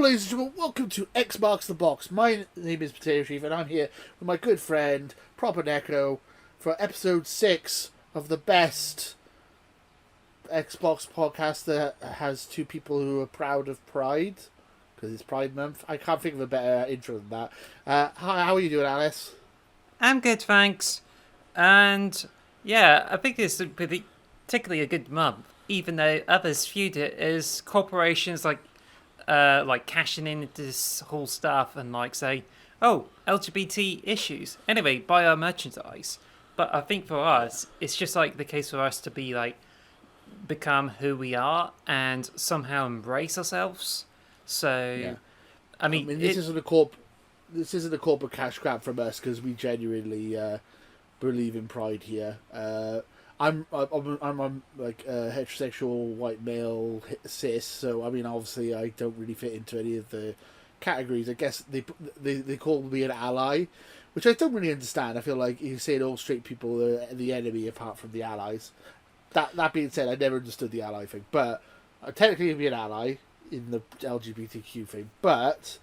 ladies and gentlemen, welcome to X Marks the Box. My name is Potato Chief, and I'm here with my good friend, Proper Necro, for episode 6 of the best Xbox podcast that has two people who are proud of Pride, because it's Pride Month. I can't think of a better intro than that. Hi, how are you doing, Alice? I'm good, thanks. And yeah, I think it's particularly a good month, even though others viewed it as corporations like cashing in into this whole stuff and like say, oh, LGBT issues. Anyway, buy our merchandise. But I think for us, it's just like the case for us to be like become who we are and somehow embrace ourselves. So, Yeah. I mean, This isn't a corporate cash grab from us because we genuinely believe in Pride here. I'm like a heterosexual white male cis, so I mean obviously I don't really fit into any of the categories. I guess they call me an ally, which I don't really understand. I feel like you say all straight people are the enemy apart from the allies. That being said, I never understood the ally thing, but I technically be an ally in the LGBTQ thing, but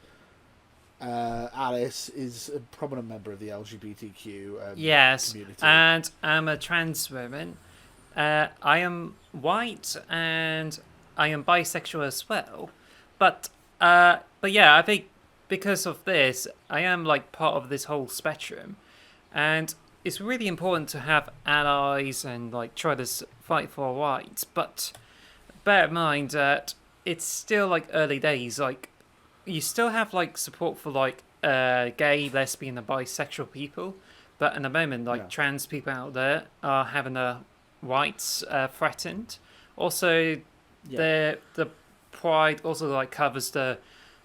Alice is a prominent member of the LGBTQ yes, community. and I'm a trans woman. I am white and I am bisexual as well. But yeah, I think because of this, I am like part of this whole spectrum, and it's really important to have allies and like try to fight for our rights. But bear in mind that it's still like early days. Like you still have like support for like gay, lesbian, and bisexual people, but in the moment, like trans people out there are having their rights threatened. Also, the Pride also like covers the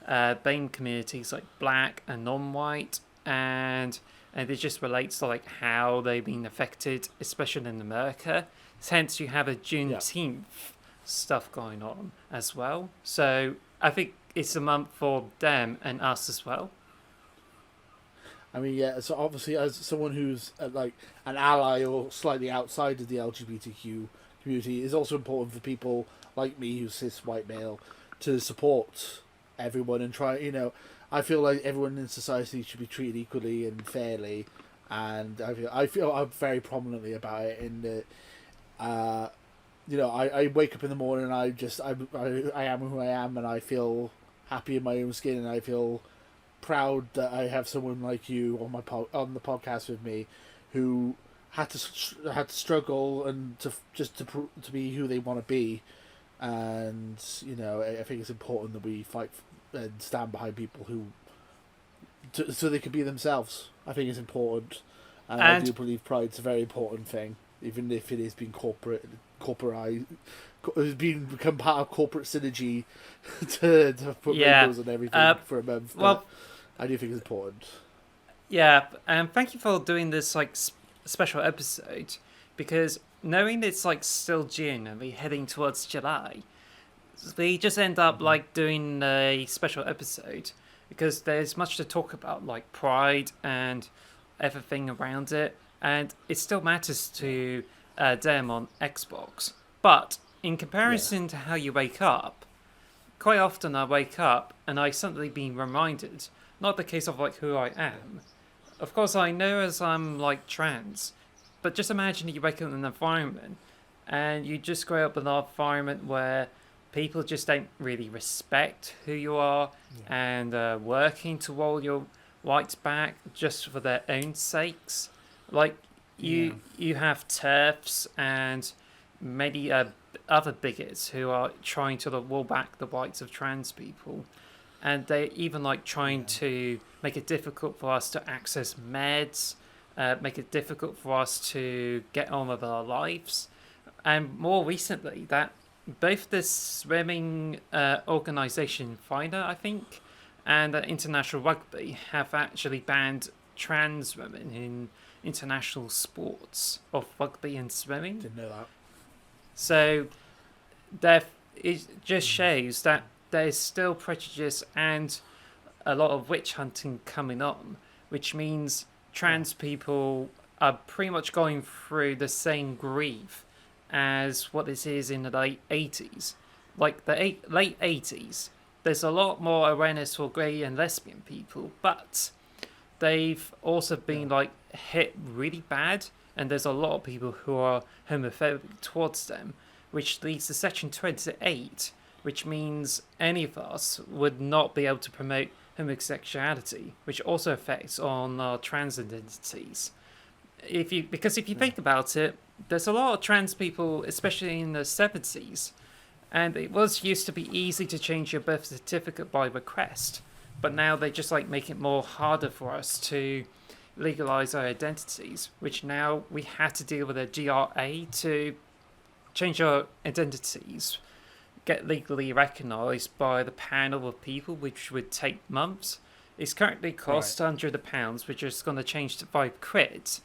BAME communities like black and non-white, and it just relates to like how they've been affected, especially in America. Hence, you have a Juneteenth stuff going on as well. So I think it's a month for them and us as well. I mean, yeah. So obviously, as someone who's like an ally or slightly outside of the LGBTQ community, it's also important for people like me, who's cis white male, to support everyone and try. I feel like everyone in society should be treated equally and fairly, and I feel I'm very prominently about it. In the, I wake up in the morning and I am who I am, and I feel happy in my own skin, and I feel proud that I have someone like you on on the podcast with me, who had to struggle and to be who they want to be, and I think it's important that we fight and stand behind people so they can be themselves. I think it's important, and I do believe Pride's a very important thing, even if it is being corporatized. It's become part of corporate synergy to put rainbows and everything for a month. Well, I do think it's important. Yeah, and thank you for doing this like special episode, because knowing it's like still June and we're heading towards July, we just end up like doing a special episode because there's much to talk about, like Pride and everything around it, and it still matters to them on Xbox. But in comparison to how you wake up, quite often I wake up and I suddenly been reminded, not the case of like who I am. Of course, I know as I'm like trans, but just imagine you wake up in an environment and you just grow up in an environment where people just don't really respect who you are and working to roll your rights back just for their own sakes. Like you have TERFs and many other bigots who are trying to roll back the rights of trans people, and they even like trying to make it difficult for us to access meds, make it difficult for us to get on with our lives. And more recently, that both the swimming organisation FINA, I think, and International Rugby have actually banned trans women in international sports of rugby and swimming. Didn't know that. So it just shows that there's still prejudice and a lot of witch hunting coming on, which means trans people are pretty much going through the same grief as what this is in the late 80s. Like the late 80s, there's a lot more awareness for gay and lesbian people, but they've also been like hit really bad, and there's a lot of people who are homophobic towards them, which leads to Section 28, which means any of us would not be able to promote homosexuality, which also affects on our trans identities. Because if you think about it, there's a lot of trans people, especially in the 70s, and it was used to be easy to change your birth certificate by request, but now they just like make it more harder for us to legalize our identities, which now we had to deal with a GRA to change our identities, get legally recognized by the panel of people, which would take months. It's currently cost £100, which is going to change to £5.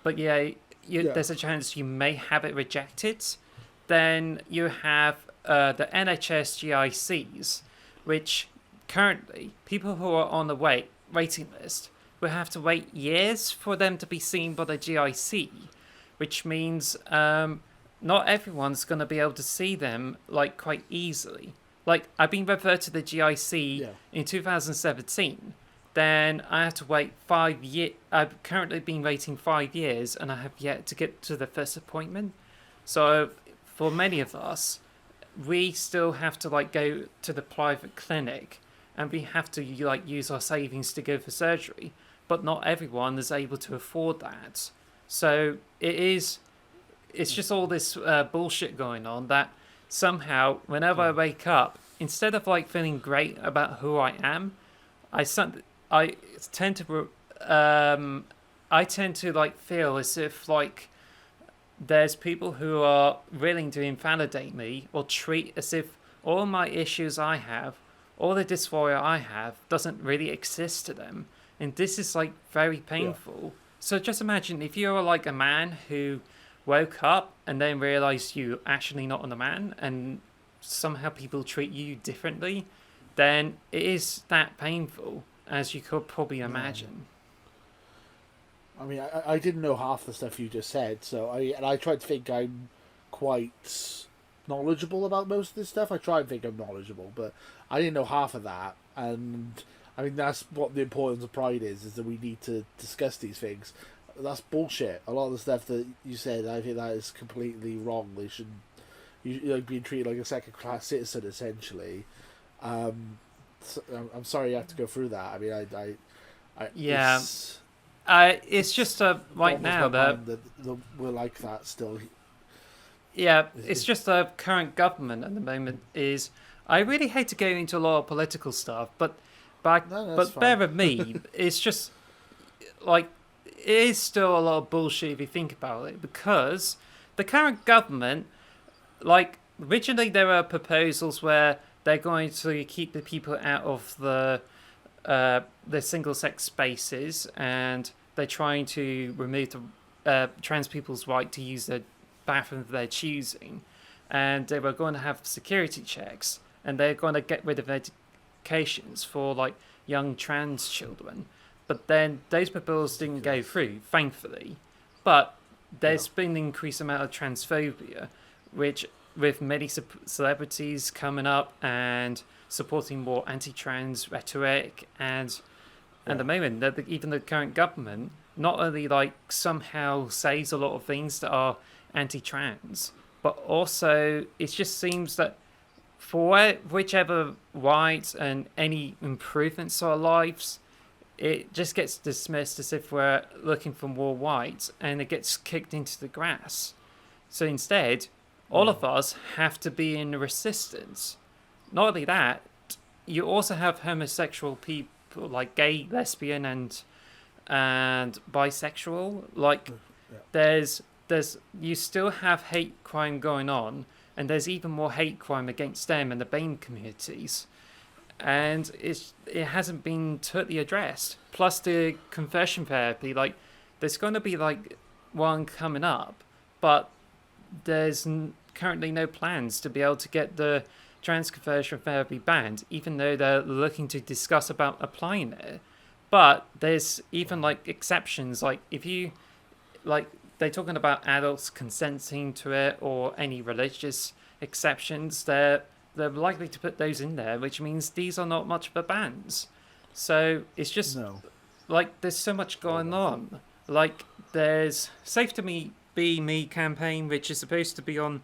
But yeah, there's a chance you may have it rejected. Then you have the NHS GICs, which currently people who are on the waiting list will have to wait years for them to be seen by the GIC, which means not everyone's going to be able to see them like quite easily. Like, I've been referred to the GIC in 2017. Then I have to wait 5 years. I've currently been waiting 5 years, and I have yet to get to the first appointment. So for many of us, we still have to like go to the private clinic, and we have to like use our savings to go for surgery. But not everyone is able to afford that. So it's just all this bullshit going on that somehow, whenever I wake up, instead of like feeling great about who I am, I tend to like feel as if like there's people who are willing to invalidate me or treat as if all my issues I have, all the dysphoria I have, doesn't really exist to them. And this is like very painful. Yeah. So just imagine if you're like a man who woke up and then realized you're actually not a man, and somehow people treat you differently, then it is that painful, as you could probably imagine. I mean, I didn't know half the stuff you just said, so I tried to think I'm quite knowledgeable about most of this stuff. I try and think I'm knowledgeable, but I didn't know half of that, and I mean, that's what the importance of Pride is that we need to discuss these things. That's bullshit. A lot of the stuff that you said, I think that is completely wrong. They should like being treated like a second-class citizen, essentially. So, I'm sorry you have to go through that. I mean, it's just right now that we're like that still. Yeah, it's just the current government at the moment is. I really hate to go into a lot of political stuff, but bear with me. It's just like it is still a lot of bullshit if you think about it, because the current government, like originally there were proposals where they're going to keep the people out of the single-sex spaces, and they're trying to remove the trans people's right to use the bathroom of their choosing, and they were going to have security checks, and they're going to get rid of medications for like young trans children. But then those proposals didn't go through, thankfully. But there's been an increased amount of transphobia, which with many celebrities coming up and supporting more anti-trans rhetoric, and at the moment, even the current government not only like somehow says a lot of things that are anti-trans, but also it just seems that for whichever rights and any improvements to our lives, it just gets dismissed as if we're looking for more rights, and it gets kicked into the grass. So instead, all of us have to be in resistance. Not only that, you also have homosexual people, like gay, lesbian, and bisexual. Like, there's you still have hate crime going on, and there's even more hate crime against them and the BAME communities. And it hasn't been totally addressed. Plus the conversion therapy, like there's going to be like one coming up, but there's currently no plans to be able to get the trans conversion therapy banned, even though they're looking to discuss about applying it. But there's even like exceptions, like if you like they're talking about adults consenting to it or any religious exceptions. They're they're likely to put those in there, which means these are not much of a bands. So it's just No. like there's so much going on. Like there's Safe to Me Be Me campaign, which is supposed to be on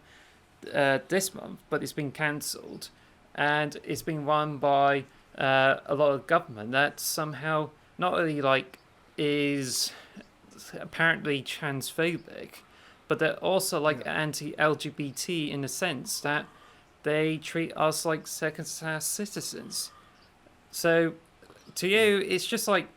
this month, but it's been cancelled, and it's been run by a lot of government that somehow not only like is apparently transphobic, but they're also like anti-LGBT in the sense that they treat us like second-class citizens. So to you, it's just like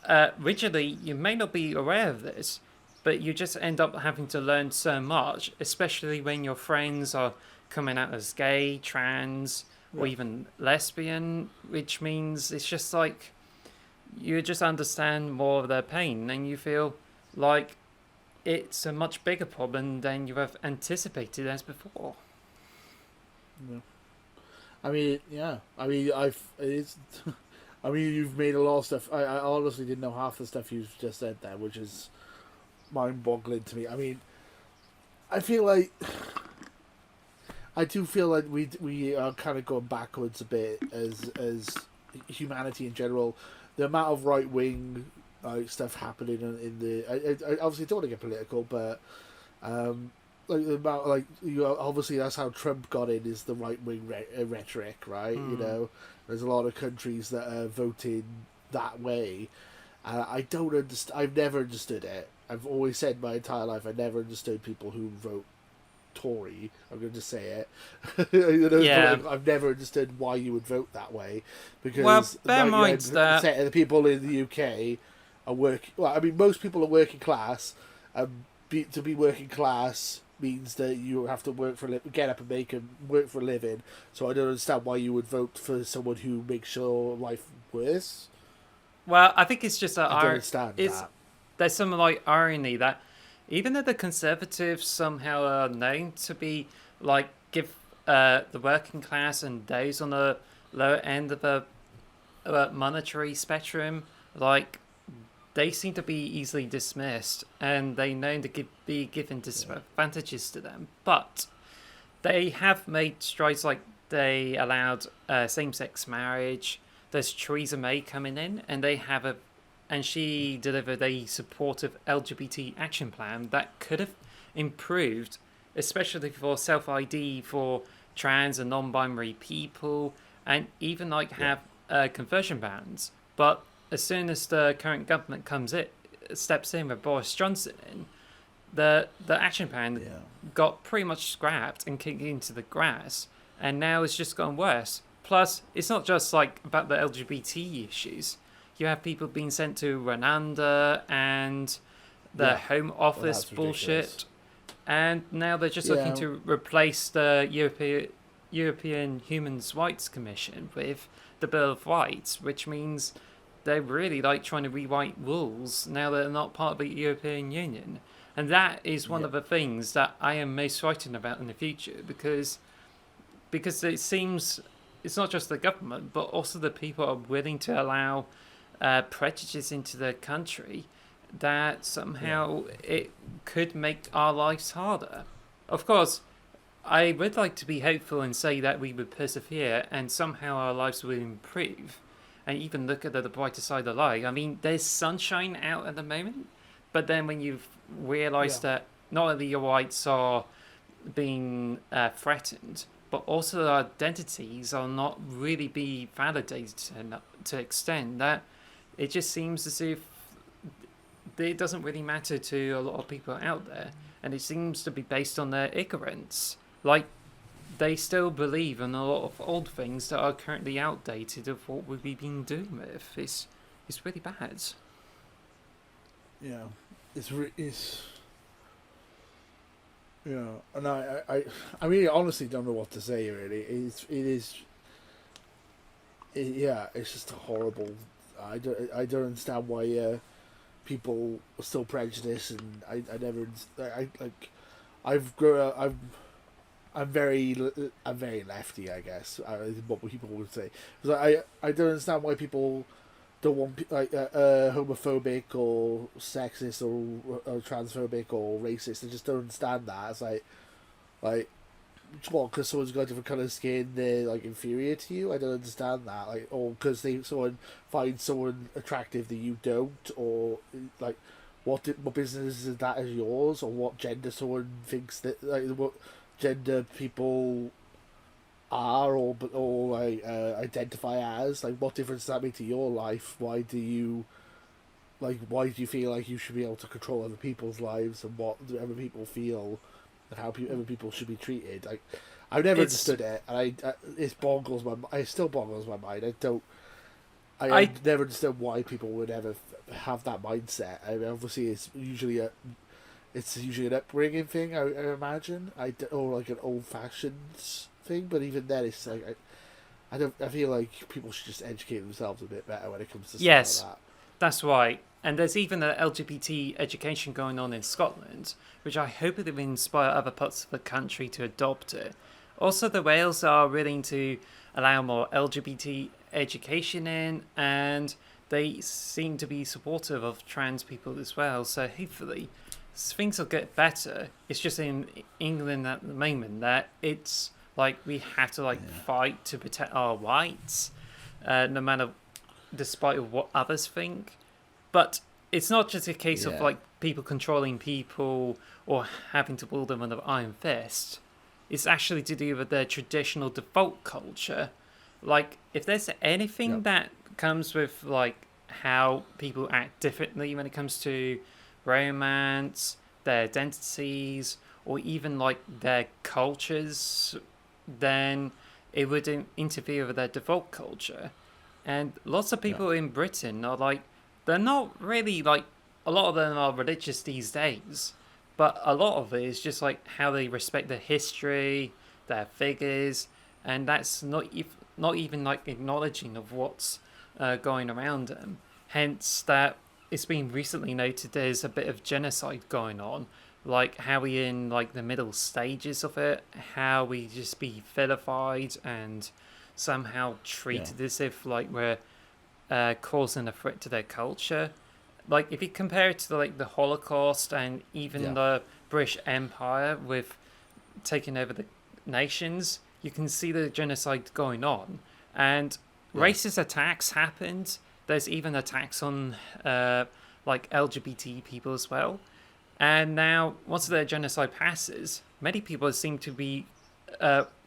originally you may not be aware of this, but you just end up having to learn so much, especially when your friends are coming out as gay, trans, or even lesbian, which means it's just like you just understand more of their pain and you feel like it's a much bigger problem than you have anticipated as before. Yeah. I mean, yeah. I mean, it's. I mean, you've made a lot of stuff. I honestly didn't know half the stuff you've just said there, which is mind-boggling to me. I mean, I feel like I do feel like we are kind of going backwards a bit as humanity in general. The amount of right-wing stuff happening in the I obviously don't want to get political, but like the amount obviously that's how Trump got in, is the right-wing rhetoric, right? You know, there's a lot of countries that are voting that way. I don't understand. I've never understood it. I've always said my entire life I never understood people who vote Tory. I'm going to just say it. You know, Yeah. I've never understood why you would vote that way, because Well, bear in mind that the people in the UK are working. Well, I mean, most people are working class. To be working class means that you have to work for get up and work for a living. So I don't understand why you would vote for someone who makes your life worse. well, I think it's just that I don't understand that. there's some like irony that even though the Conservatives somehow are known to be like give the working class and those on the lower end of the monetary spectrum, like they seem to be easily dismissed and they known to be given disadvantages to them. But they have made strides, like they allowed same-sex marriage. There's Theresa May coming in, and she delivered a supportive LGBT action plan that could have improved, especially for self-ID for trans and non-binary people, and even like have conversion bans. But as soon as the current government steps in with Boris Johnson in, the action plan got pretty much scrapped and kicked into the grass, and now it's just gone worse. Plus, it's not just like about the LGBT issues. You have people being sent to Rwanda and the Home Office bullshit, and now they're just looking to replace the European Human Rights Commission with the Bill of Rights, which means they're really like trying to rewrite rules now that they're not part of the European Union. And that is one of the things that I am most frightened about in the future, because it seems it's not just the government, but also the people are willing to allow prejudice into their country that somehow it could make our lives harder. Of course, I would like to be hopeful and say that we would persevere and somehow our lives will improve and even look at the brighter side of life. I mean, there's sunshine out at the moment, but then when you've realised that not only your rights are being threatened, but also our identities are not really being validated to extent that it just seems as if it doesn't really matter to a lot of people out there, and it seems to be based on their ignorance. Like, they still believe in a lot of old things that are currently outdated of what we've been doing with. It's really bad. Yeah, it's yeah, and I really honestly don't know what to say. Really, it's just horrible. I don't understand why people are still prejudiced, and I never like. I've grown up. I'm very lefty, I guess. What people would say. Because I don't understand why people don't want homophobic or sexist or transphobic or racist. I just don't understand that. It's like what? Because someone's got a different color skin, they're like inferior to you. I don't understand that. Like, or because someone finds someone attractive that you don't, or like, what business is that as yours, or what gender someone thinks that like what gender people are or like identify as. Like, what difference does that make to your life? Why do you feel like you should be able to control other people's lives and what do other people feel and how other people should be treated? Like, I've never understood it, and it still boggles my mind. I never understood why people would ever have that mindset. I mean, obviously, it's usually an upbringing thing. I imagine, or like an old fashioned thing. But even then, it's like I feel like people should just educate themselves a bit better when it comes to stuff like that. That's right. And there's even an LGBT education going on in Scotland, which I hope it will inspire other parts of the country to adopt it. Also, the Wales are willing to allow more LGBT education in, and they seem to be supportive of trans people as well. So hopefully, things will get better. It's just in England at the moment that it's like we have to fight to protect our rights, no matter despite what others think. But it's not just a case of like people controlling people or having to rule them with an iron fist. It's actually to do with their traditional default culture. Like, if there's anything that comes with like how people act differently when it comes to romance, their identities, or even like their cultures, then it would interfere with their default culture. And lots of people in Britain are like, they're not really like, a lot of them are religious these days, but a lot of it is just like how they respect their history, their figures, and that's not even like acknowledging of what's going around them. Hence, that it's been recently noted there's a bit of genocide going on, like how we in like the middle stages of it, how we just be vilified and somehow treated as if like we're causing a threat to their culture. Like, if you compare it to like the Holocaust and even the British Empire with taking over the nations, you can see the genocide going on, and racist attacks happened. There's even attacks on like LGBT people as well. And now, once the genocide passes, many people seem to be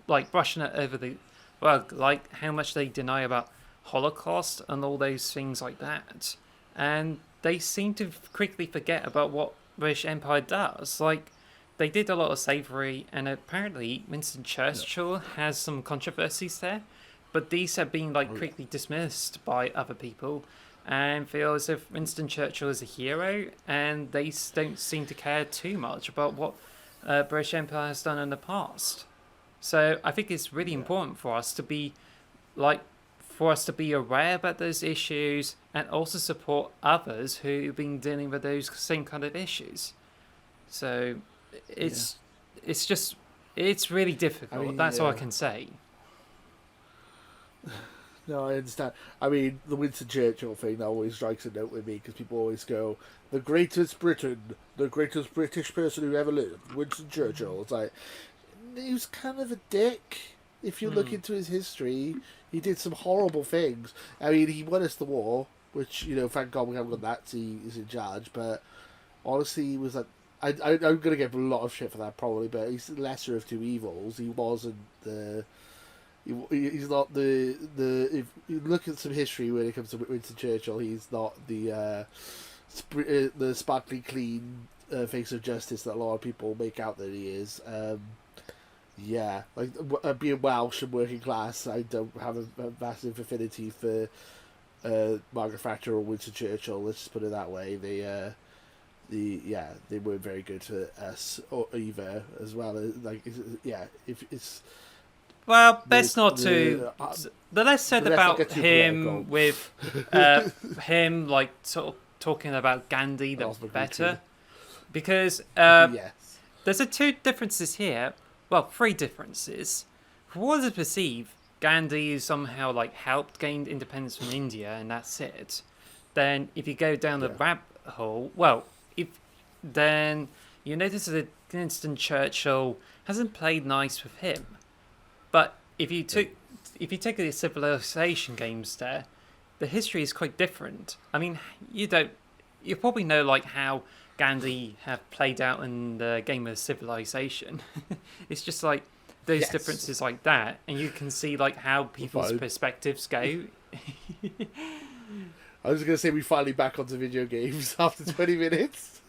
like brushing it over the rug, like how much they deny about Holocaust and all those things like that. And they seem to quickly forget about what British Empire does. Like, they did a lot of slavery, and apparently Winston Churchill has some controversies there, but these have been like quickly dismissed by other people and feel as if Winston Churchill is a hero, and they don't seem to care too much about what British Empire has done in the past. So I think it's really important for us to be aware about those issues and also support others who've been dealing with those same kind of issues. So it's really difficult. I mean, that's all I can say. No, I understand. I mean, the Winston Churchill thing always strikes a note with me because people always go, the greatest British person who ever lived, Winston Churchill. It's like, he was kind of a dick. If you look into his history, he did some horrible things. I mean, he won us the war, which, thank God we haven't got Nazis in charge, but honestly, he was like, I'm going to get a lot of shit for that probably, but he's the lesser of two evils. He wasn't he's not if you look at some history when it comes to Winston Churchill, he's not the sparkly clean face of justice that a lot of people make out that he is. Being Welsh and working class, I don't have a massive affinity for Margaret Thatcher or Winston Churchill. Let's just put it that way. They weren't very good to us or either, as well as if it's. Well, let's not the less said about him with him like sort of talking about Gandhi, the better, because there's two differences here. Well, three differences. For what is perceived, Gandhi somehow like helped gain independence from India, and that's it. Then, if you go down the rabbit hole, then you notice that Winston Churchill hasn't played nice with him. But if you take the Civilization games there, the history is quite different. I mean, you probably know like how Gandhi have played out in the game of Civilization. It's just like those differences like that, and you can see like how people's perspectives go. I was going to say we finally back onto video games after 20 minutes.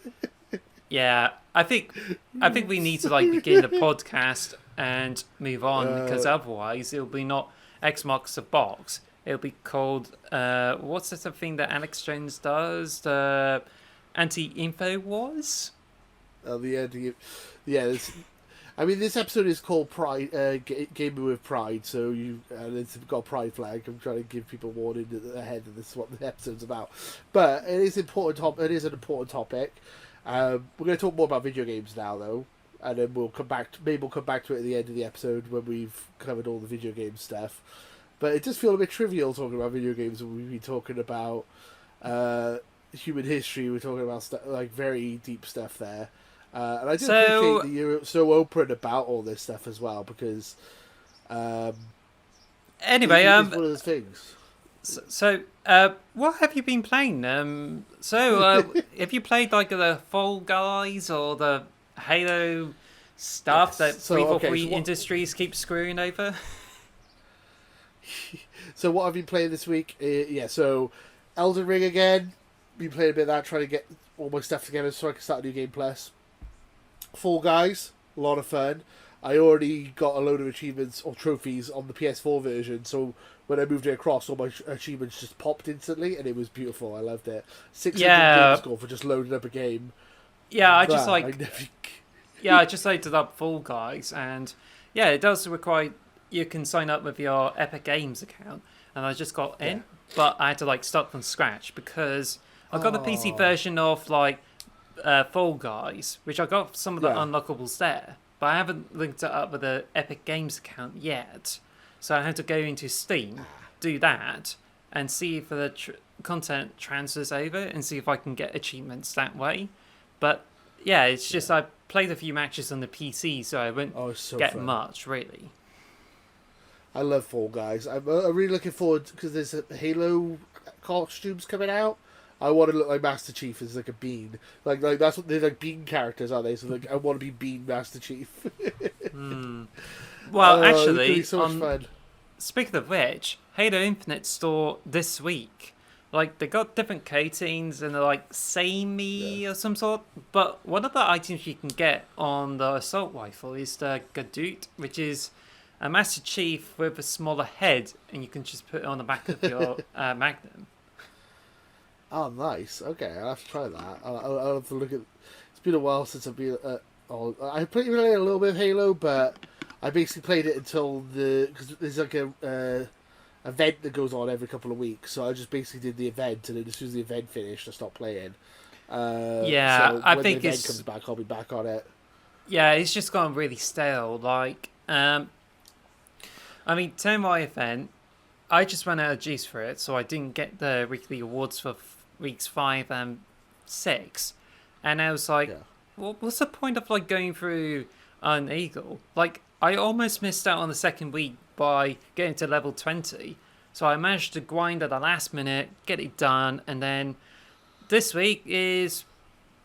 Yeah, I think we need to like begin the podcast and move on, because otherwise it'll be not X marks the box. It'll be called what's the thing that Alex Jones does? The anti-info wars. Oh, the anti. Yeah, I mean, this episode is called Pride, Gaming with Pride, so and it's got a pride flag. I'm trying to give people warning ahead of this is what the episode's about. But it is important. It is an important topic. We're going to talk more about video games now, though, and then we'll come back. Maybe we'll come back to it at the end of the episode when we've covered all the video game stuff. But it does feel a bit trivial talking about video games when we've been talking about human history. We're talking about like very deep stuff there. And I do appreciate that you're so open about all this stuff as well, because anyway, it's one of those things. So, what have you been playing? Have you played like the Fall Guys or the Halo stuff that 343 Industries keep screwing over? So what have you played this week? So Elden Ring again. Been playing a bit of that, trying to get all my stuff together so I can start a new game. Plus Fall Guys, a lot of fun. I already got a load of achievements or trophies on the PS4 version, so when I moved it across, all my achievements just popped instantly, and it was beautiful. I loved it. 600 game score for just loading up a game. Yeah, I just loaded up Fall Guys, and yeah, it does require you can sign up with your Epic Games account, and I just got in, but I had to like start from scratch because I got the PC version of like Fall Guys, which I got some of the unlockables there, but I haven't linked it up with the Epic Games account yet. So I had to go into Steam, do that, and see if the content transfers over and see if I can get achievements that way. But yeah, it's just I played a few matches on the PC, so I wouldn't get much, really. I love Fall Guys. I'm really looking forward, because there's Halo costumes coming out. I want to look like Master Chief as like a bean. Like that's what they're like, bean characters, are they? So like I want to be Bean Master Chief. Well, actually, so much fun. Speaking of which, Halo Infinite store this week, like they got different coatings and they're like samey or some sort. But one of the items you can get on the assault rifle is the Gadoot, which is a Master Chief with a smaller head, and you can just put it on the back of your Magnum. Oh, nice. Okay, I'll have to try that. I'll have to look at. It's been a while since I've been. I played a little bit of Halo, but I basically played it until because there's like a event that goes on every couple of weeks. So I just basically did the event, and then as soon as the event finished, I stopped playing. So I think the event comes back, I'll be back on it. Yeah, it's just gone really stale. Like, I mean, to my event, I just ran out of juice for it, so I didn't get the weekly awards for weeks 5 and 6, and I was like, well, what's the point of like going through an Eagle? Like, I almost missed out on the second week by getting to level 20, so I managed to grind at the last minute, get it done, and then this week is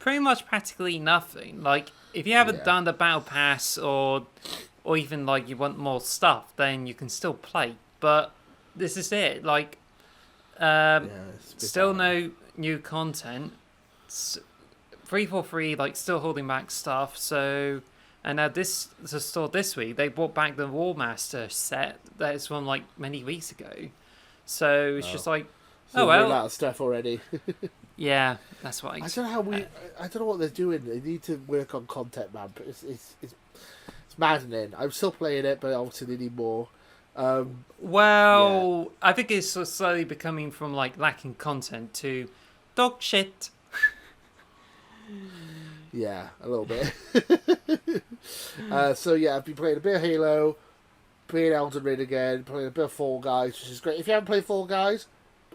pretty much practically nothing. Like, if you haven't done the battle pass or even like you want more stuff, then you can still play, but this is it. Like, still no new content. 343 like still holding back stuff. So, and now the store this week they brought back the War Master set that is from like many weeks ago. So it's just like, so well, out of stuff already. Yeah, that's what I don't know how I don't know what they're doing. They need to work on content, man. But it's maddening. I'm still playing it, but obviously they need more. I think it's slowly becoming from like lacking content to dog shit. Yeah, a little bit. So yeah, I've been playing a bit of Halo, playing Elden Ring again, playing a bit of Fall Guys, which is great. If you haven't played Fall Guys,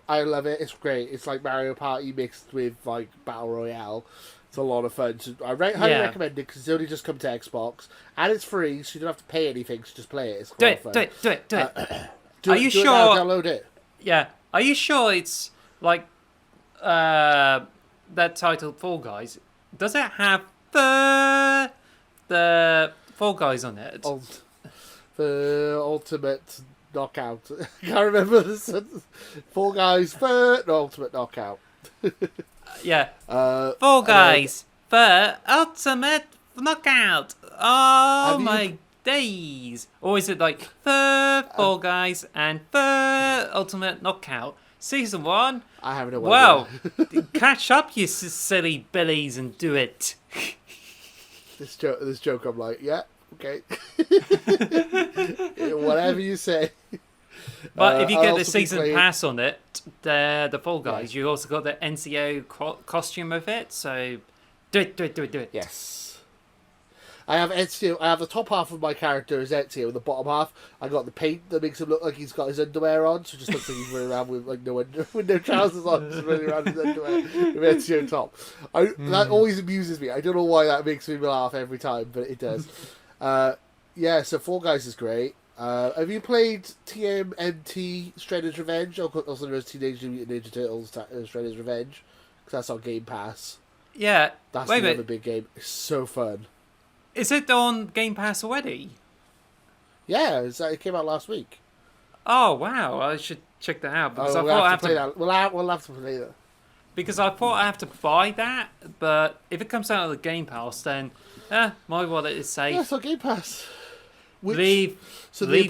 I love it. It's great. It's like Mario Party mixed with like Battle Royale. It's a lot of fun. So I highly recommend it because it's only just come to Xbox and it's free, so you don't have to pay anything. So just play it. It's quite fun. Do it. Are you sure? Now, download it. Yeah. Are you sure it's like that titled Fall Guys? Does it have the Fall Guys on it? The ultimate knockout. I can't remember this. Fall Guys for ultimate knockout. Yeah. Fall Guys for ultimate knockout. Oh my days! Or is it like for Fall Guys and for ultimate knockout? Season 1. I have no idea. Well, catch up, you silly billies, and do it. This joke, I'm like, yeah, okay. Whatever you say. But if you get the season pass on it, the Fall Guys, you also got the NCO costume of it, so do it. Yes. I have Ezio. I have the top half of my character is Ezio, and the bottom half I got the paint that makes him look like he's got his underwear on, so it just looks like he's running around with like no trousers on, just running around with his underwear with Ezio top. That always amuses me. I don't know why that makes me laugh every time, but it does. Yeah, so Fall Guys is great. Have you played TMNT Shredder's Revenge, also known as Teenage Mutant Ninja Turtles Shredder's Revenge? Because that's on Game Pass. Yeah, that's the other big game. It's so fun. Is it on Game Pass already? Yeah, it came out last week. Oh wow, I should check that out because I thought I have to play that. We'll have to play that. Because I thought I have to buy that, but if it comes out of the Game Pass, then my wallet is safe. Yeah, it's on Game Pass. Leave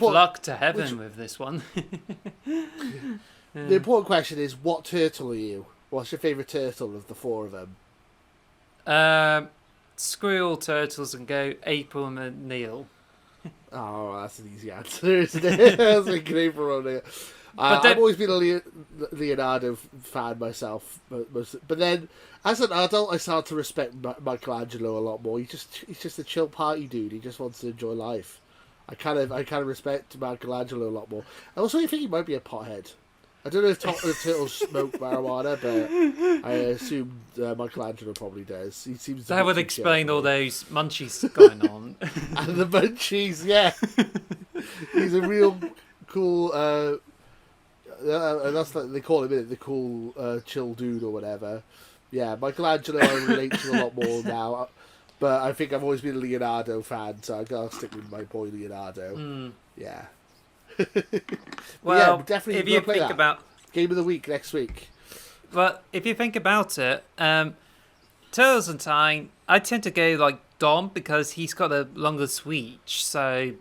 luck to heaven with this one. The important question is, what turtle are you? What's your favourite turtle of the four of them? Screw all turtles and go April and Neil. Oh, that's an easy answer, isn't it? That's a great April and Neil. I've always been a Leonardo fan myself, but then as an adult, I started to respect Michelangelo a lot more. He's just a chill party dude. He just wants to enjoy life. I kind of respect Michelangelo a lot more. I also think he might be a pothead. I don't know if turtles smoke marijuana, but I assume Michelangelo probably does. He seems that would explain all those munchies going on. And the munchies, yeah. He's a real cool. That's like they call him the cool chill dude or whatever. Yeah, Michelangelo I relate to a lot more now, but I think I've always been a Leonardo fan, so I gotta stick with my boy Leonardo. Yeah. Well, yeah, definitely if you think about Game of the Week next week. Well, if you think about it, Turtles in Time, I tend to go like Dom because he's got a longer switch. So,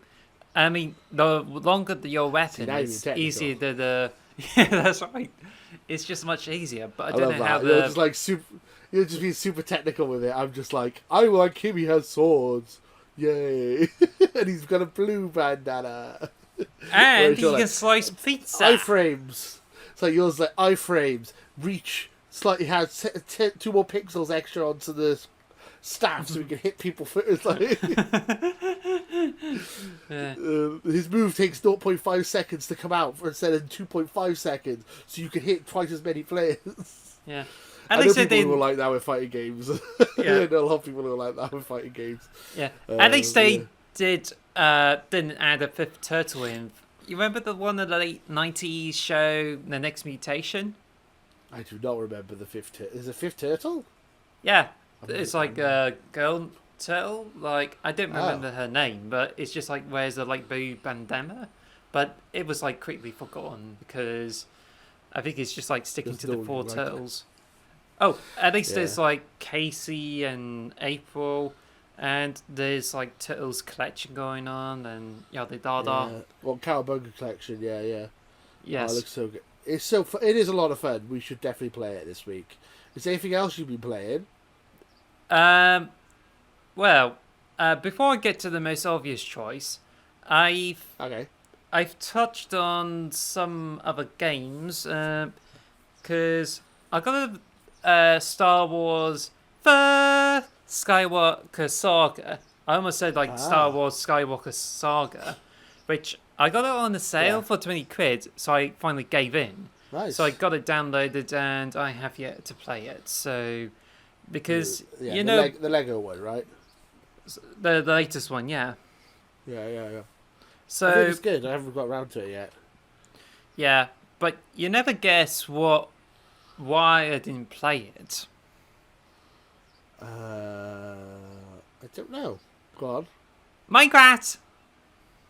I mean, the longer your weapon is, easier the. Yeah, that's right. It's just much easier. But I don't know how You're just like you're just being super technical with it. I'm just like, I like him. He has swords. Yay! And he's got a blue bandana. And he can slice pizza. Iframes. So yours like iframes. Reach slightly has 2 more pixels extra onto the staff so we can hit people first. Like, his move takes 0.5 seconds to come out instead of 2.5 seconds, so you can hit twice as many players. Yeah. I know people who are like that with fighting games. Yeah. I know a lot of people who are like that with fighting games. Yeah. At least they didn't add a 5th turtle in. You remember the one of the late 90s show, The Next Mutation? I do not remember the 5th turtle. Is it 5th turtle? Yeah. It's like a girl turtle. Like, I don't remember her name, but it's just like wears a like blue bandana. But it was like quickly forgotten because I think it's just like sticking to the 4 turtles. Oh, at least there's like Casey and April. And there's like Turtles collection going on, and yada yada. Yeah. Well, Cowabunga collection, yeah. Yes. Oh, it looks so good. It's so it is a lot of fun. We should definitely play it this week. Is there anything else you've been playing? Well, before I get to the most obvious choice, I've touched on some other games, because I got a Star Wars first. Skywalker Saga. I almost said like Star Wars Skywalker Saga, which I got it on the sale for 20 quid, so I finally gave in. Nice. So I got it downloaded and I have yet to play it. So because Yeah, you know the Lego one, right? the latest one, yeah. Yeah. I think So it's good. I haven't got around to it yet. yeah, but you never guess why I didn't play it. I don't know. Go on. Minecraft.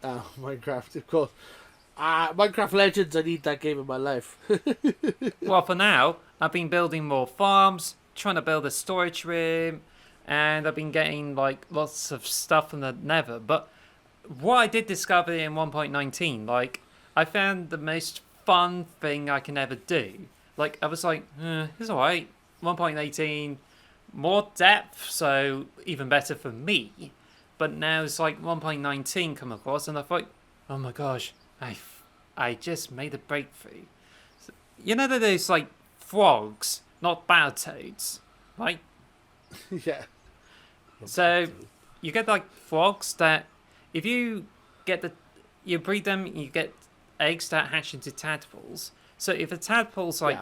Oh, Minecraft, of course. Minecraft Legends, I need that game in my life. Well, for now, I've been building more farms, trying to build a storage room, and I've been getting like lots of stuff from the Nether. But what I did discover in 1.19, like I found the most fun thing I can ever do. Like I was like, it's alright. 1.18, more depth, so even better for me. But now it's like 1.19 come across, and I thought, oh my gosh, I just made a breakthrough. You know that there's like frogs, not Battletoads, right? Yeah. So you get like frogs that if you you breed them, you get eggs that hatch into tadpoles. So if a tadpole's like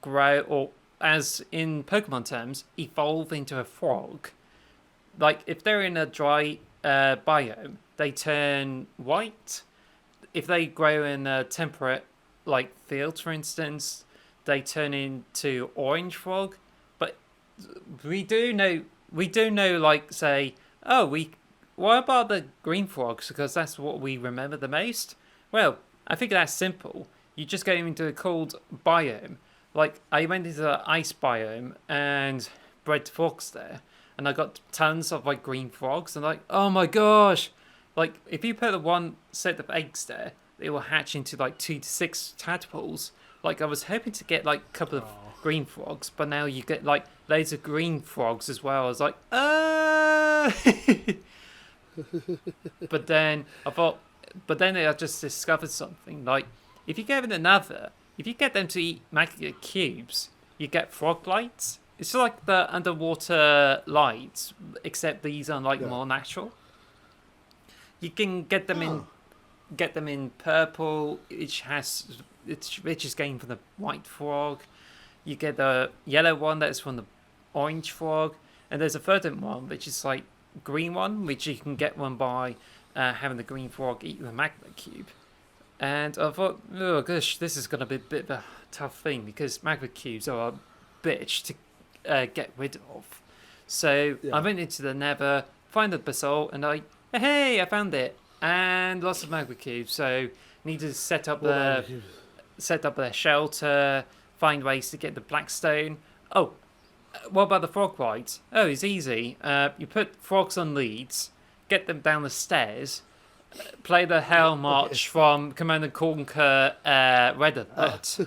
grow, or as in Pokemon terms, evolve into a frog, like if they're in a dry biome, they turn white. If they grow in a temperate like field, for instance, they turn into orange frog. But we do know like say, what about the green frogs, because that's what we remember the most. Well, I think that's simple. You just go into a cold biome. Like I went into the ice biome and bred frogs there, and I got tons of like green frogs, and like, oh my gosh, like if you put one set of eggs there, they will hatch into like 2 to 6 tadpoles. Like I was hoping to get like a couple of green frogs, but now you get like loads of green frogs as well. I was like, but then I just discovered something. Like if you get if you get them to eat magma cubes, you get frog lights. It's like the underwater lights, except these are like more natural. You can get them in purple, which is gained from the white frog. You get the yellow one that's from the orange frog, and there's a third one which is like green one, which you can get one by having the green frog eat the magma cube. And I thought, oh gosh, this is gonna be a bit of a tough thing because magma cubes are a bitch to get rid of. So I went into the Nether, find the basalt, and I found it, and lots of magma cubes. So needed to set up the shelter, find ways to get the blackstone. Oh, what about the frog rides? Oh, it's easy. You put frogs on leads, get them down the stairs, play the Hell March from Command and Conquer Red Alert.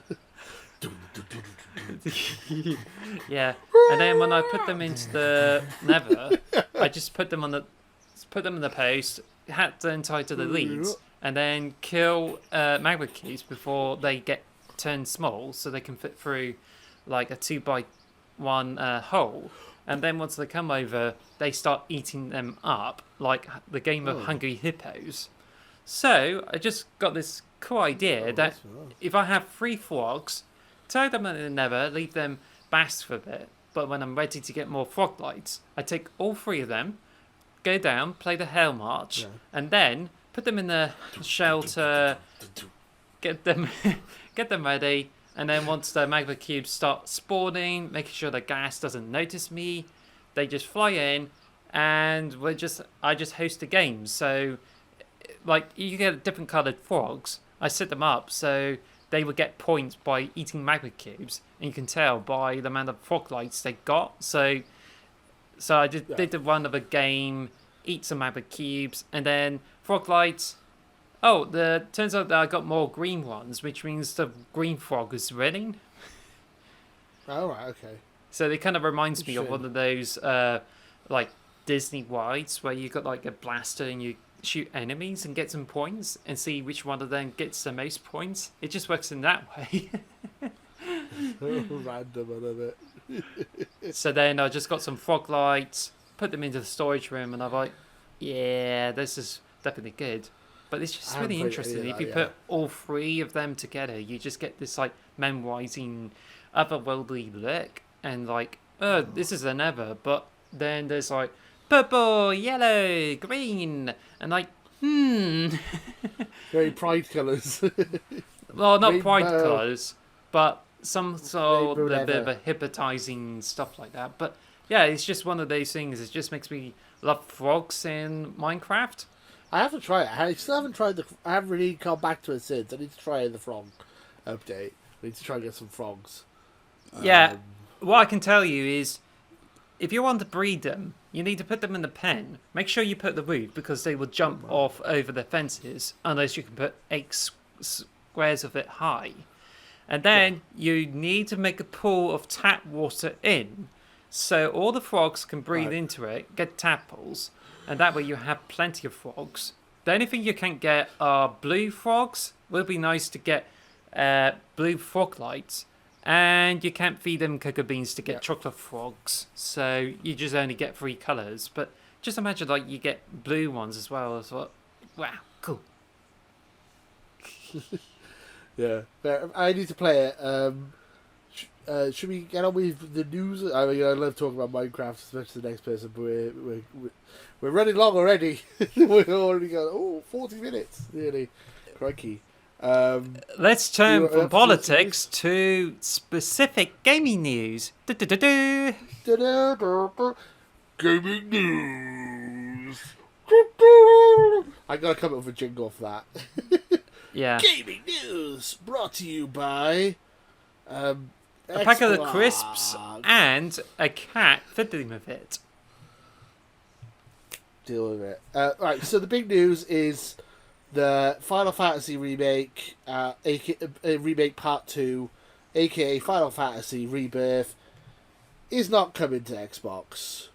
Yeah, and then when I put them into the Nether, I just put them in the post, had them tied to the leads, and then kill magma cubes before they get turned small, so they can fit through like a 2x1 hole. And then once they come over, they start eating them up, like the game of Hungry Hippos. So I just got this cool idea that if I have 3 frogs, tie them in the Nether, leave them bask for a bit, but when I'm ready to get more frog lights, I take all 3 of them, go down, play the Hail March, and then put them in the shelter, get them ready, and then once the magma cubes start spawning, making sure the gas doesn't notice me, they just fly in, and I just host a game. So, like, you get different coloured frogs. I set them up so they would get points by eating magma cubes, and you can tell by the amount of frog lights they got. So I did the run of a game, eat some magma cubes, and then frog lights. Oh, turns out that I got more green ones, which means the green frog is winning. Oh, right, okay. So it kind of reminds me of one of those like Disney rides where you got like a blaster and you shoot enemies and get some points and see which one of them gets the most points. It just works in that way. Random, I love it. So then I just got some frog lights, put them into the storage room, and I'm like, yeah, this is definitely good. But it's just really interesting. If you put all 3 of them together, you just get this like memorizing, otherworldly look. and like, oh, this is an ever, but then there's like purple, yellow, green, and like, Very pride colours. well, not pride Rainbow. colours, but some sort Rainbow of bit of leather. a hypnotizing stuff like that. But yeah, it's just one of those things. It just makes me love frogs in Minecraft. I have to try it. I still haven't tried I haven't really come back to it since. I need to try the frog update. I need to try and get some frogs. Yeah, what I can tell you is, if you want to breed them, you need to put them in the pen. Make sure you put the roof because they will jump off over the fences unless you can put 8 squares of it high. And then you need to make a pool of tap water in, so all the frogs can breathe into it, get tadpoles, and that way you have plenty of frogs. The only thing you can't get are blue frogs. It would be nice to get blue frog lights, and you can't feed them cocoa beans to get chocolate frogs, so you just only get 3 colours. But just imagine like you get blue ones as well. Wow, cool. Yeah, I need to play it. Should we get on with the news? I mean, I love talking about Minecraft as much as the next person, but we're running long already. We've already got 40 minutes, nearly. Crikey. Let's turn from up to politics to specific gaming news. Du-du-du-du. Gaming news. I gotta come up with a jingle for that. Yeah. Gaming news brought to you by A pack of the Xbox. crisps and a cat fiddling with it. Deal with it. Right, so the big news is the Final Fantasy remake, remake Part 2, aka Final Fantasy Rebirth, is not coming to Xbox.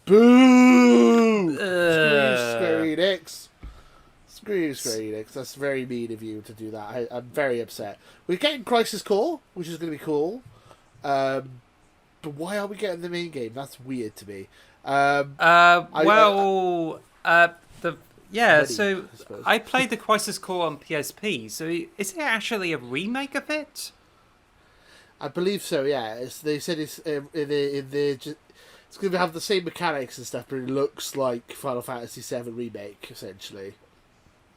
Boo! Screw Square Enix. Screw you, Square Enix. That's very mean of you to do that. I'm very upset. We're getting Crisis Core, which is going to be cool. But why are we getting the main game? That's weird to me. So I played the Crisis Core on PSP. So is it actually a remake of it? I believe so. Yeah, they said it's it's going to have the same mechanics and stuff, but it looks like Final Fantasy VII remake essentially.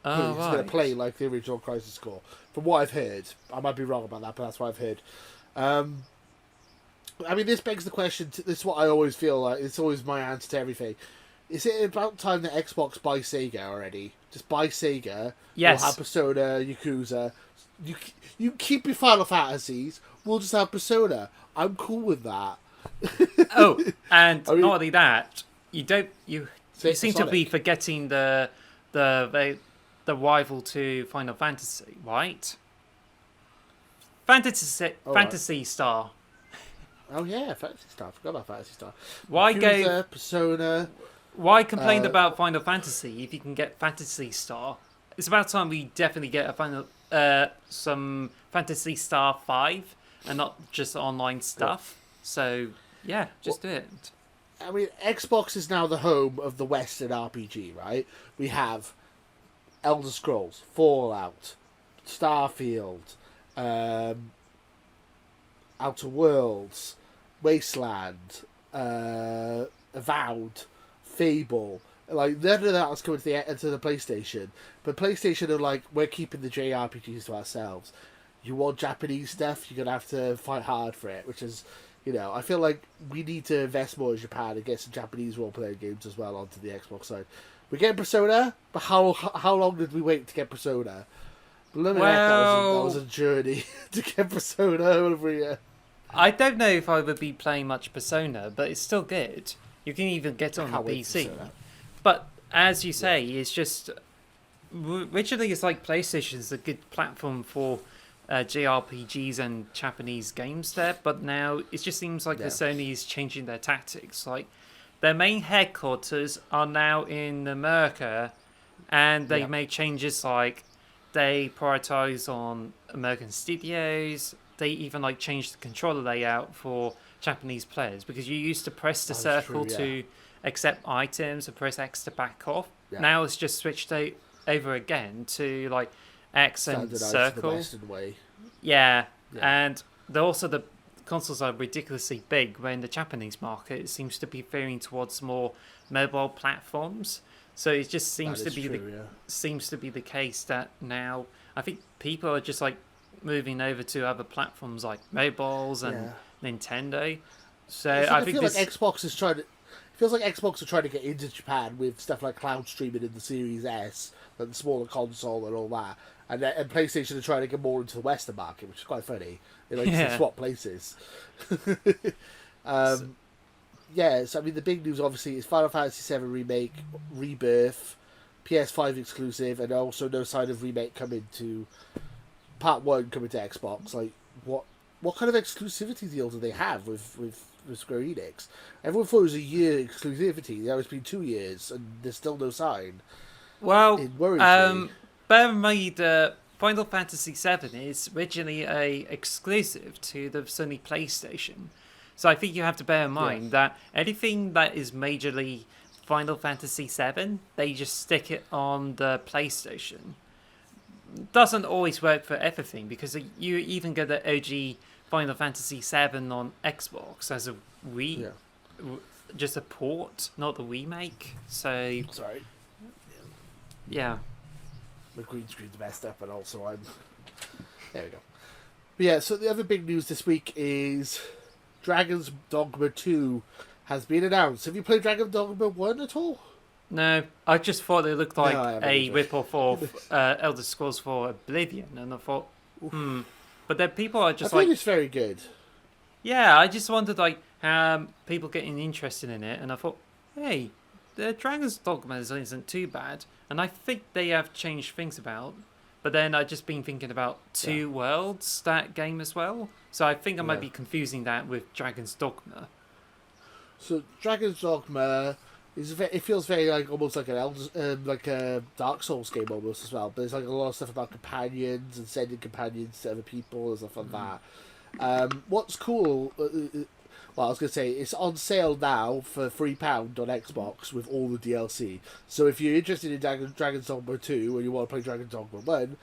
Oh, It's going to play like the original Crisis Core, from what I've heard. I might be wrong about that, but that's what I've heard. I mean, this begs the question. This is what I always feel like. It's always my answer to everything. Is it about time that Xbox buy Sega already? Just buy Sega. Yes. We'll have Persona, Yakuza. You keep your Final Fantasies. We'll just have Persona. I'm cool with that. Oh, and I mean- not only that, you seem to Sonic. be forgetting the rival to Final Fantasy, right? Fantasy Star. Oh yeah, Fantasy Star. I forgot about Fantasy Star. Why Yakuza, Persona. Why complain about Final Fantasy if you can get Fantasy Star? It's about time we definitely get some Fantasy Star 5 and not just online stuff. So yeah, just do it. I mean, Xbox is now the home of the Western RPG, right? We have Elder Scrolls, Fallout, Starfield, Outer Worlds, Wasteland, Avowed, Fable. Like, none of that's coming to the PlayStation. But PlayStation are like, we're keeping the JRPGs to ourselves. You want Japanese stuff, you're going to have to fight hard for it, which is, I feel like we need to invest more in Japan and get some Japanese role-playing games as well onto the Xbox side. We're getting Persona, but how long did we wait to get Persona? Blimey heck, that was a journey to get Persona over here. I don't know if I would be playing much Persona, but it's still good. You can even get it on the PC. But as you say, it's just originally it's like PlayStation's a good platform for JRPGs and Japanese games there, but now it just seems like the Sony is changing their tactics. Like their main headquarters are now in America, and they made changes like they prioritize on American studios. They even like changed the controller layout for Japanese players because you used to press the circle to accept items and press X to back off. Yeah. Now it's just switched over again to like X and circle. The Western way. Yeah, and also the consoles are ridiculously big, when the Japanese market seems to be veering towards more mobile platforms. So it just seems to be seems to be the case that now I think people are just like moving over to other platforms like mobiles and Nintendo. So I think feel like Xbox is trying to. It feels like Xbox are trying to get into Japan with stuff like cloud streaming in the Series S, and the smaller console and all that, and PlayStation are trying to get more into the Western market, which is quite funny. They like to swap places. So I mean the big news obviously is Final Fantasy VII Remake, Rebirth, PS5 exclusive, and also no sign of Remake coming to Part 1 coming to Xbox. Like what kind of exclusivity deal do they have with Square Enix? Everyone thought it was a year exclusivity. Now it's been 2 years, and there's still no sign. Well, bear in mind, Final Fantasy VII is originally a exclusive to the Sony PlayStation. So I think you have to bear in mind that anything that is majorly Final Fantasy VII, they just stick it on the PlayStation. Doesn't always work for everything, because you even get the OG Final Fantasy VII on Xbox as a just a port, not the remake. So sorry. Yeah. My green screen's messed up, and also I'm. There we go. But yeah. So the other big news this week is Dragon's Dogma 2 has been announced. Have you played Dragon's Dogma 1 at all? No, I just thought it looked like a rip-off of Elder Scrolls 4 Oblivion, and I thought, But then people are just I think it's very good. Yeah, I just wondered like how people getting interested in it, and I thought, hey, the Dragon's Dogma isn't too bad, and I think they have changed things about. But then I've just been thinking about Two Worlds, that game as well, so I think I might be confusing that with Dragon's Dogma. So Dragon's Dogma it feels very like almost like like a Dark Souls game almost as well. But there's like a lot of stuff about companions and sending companions to other people and stuff like that. What's cool? Well, I was gonna say it's on sale now for £3 on Xbox with all the DLC. So if you're interested in Dragon's Dogma 2 and you want to play Dragon's Dogma 1,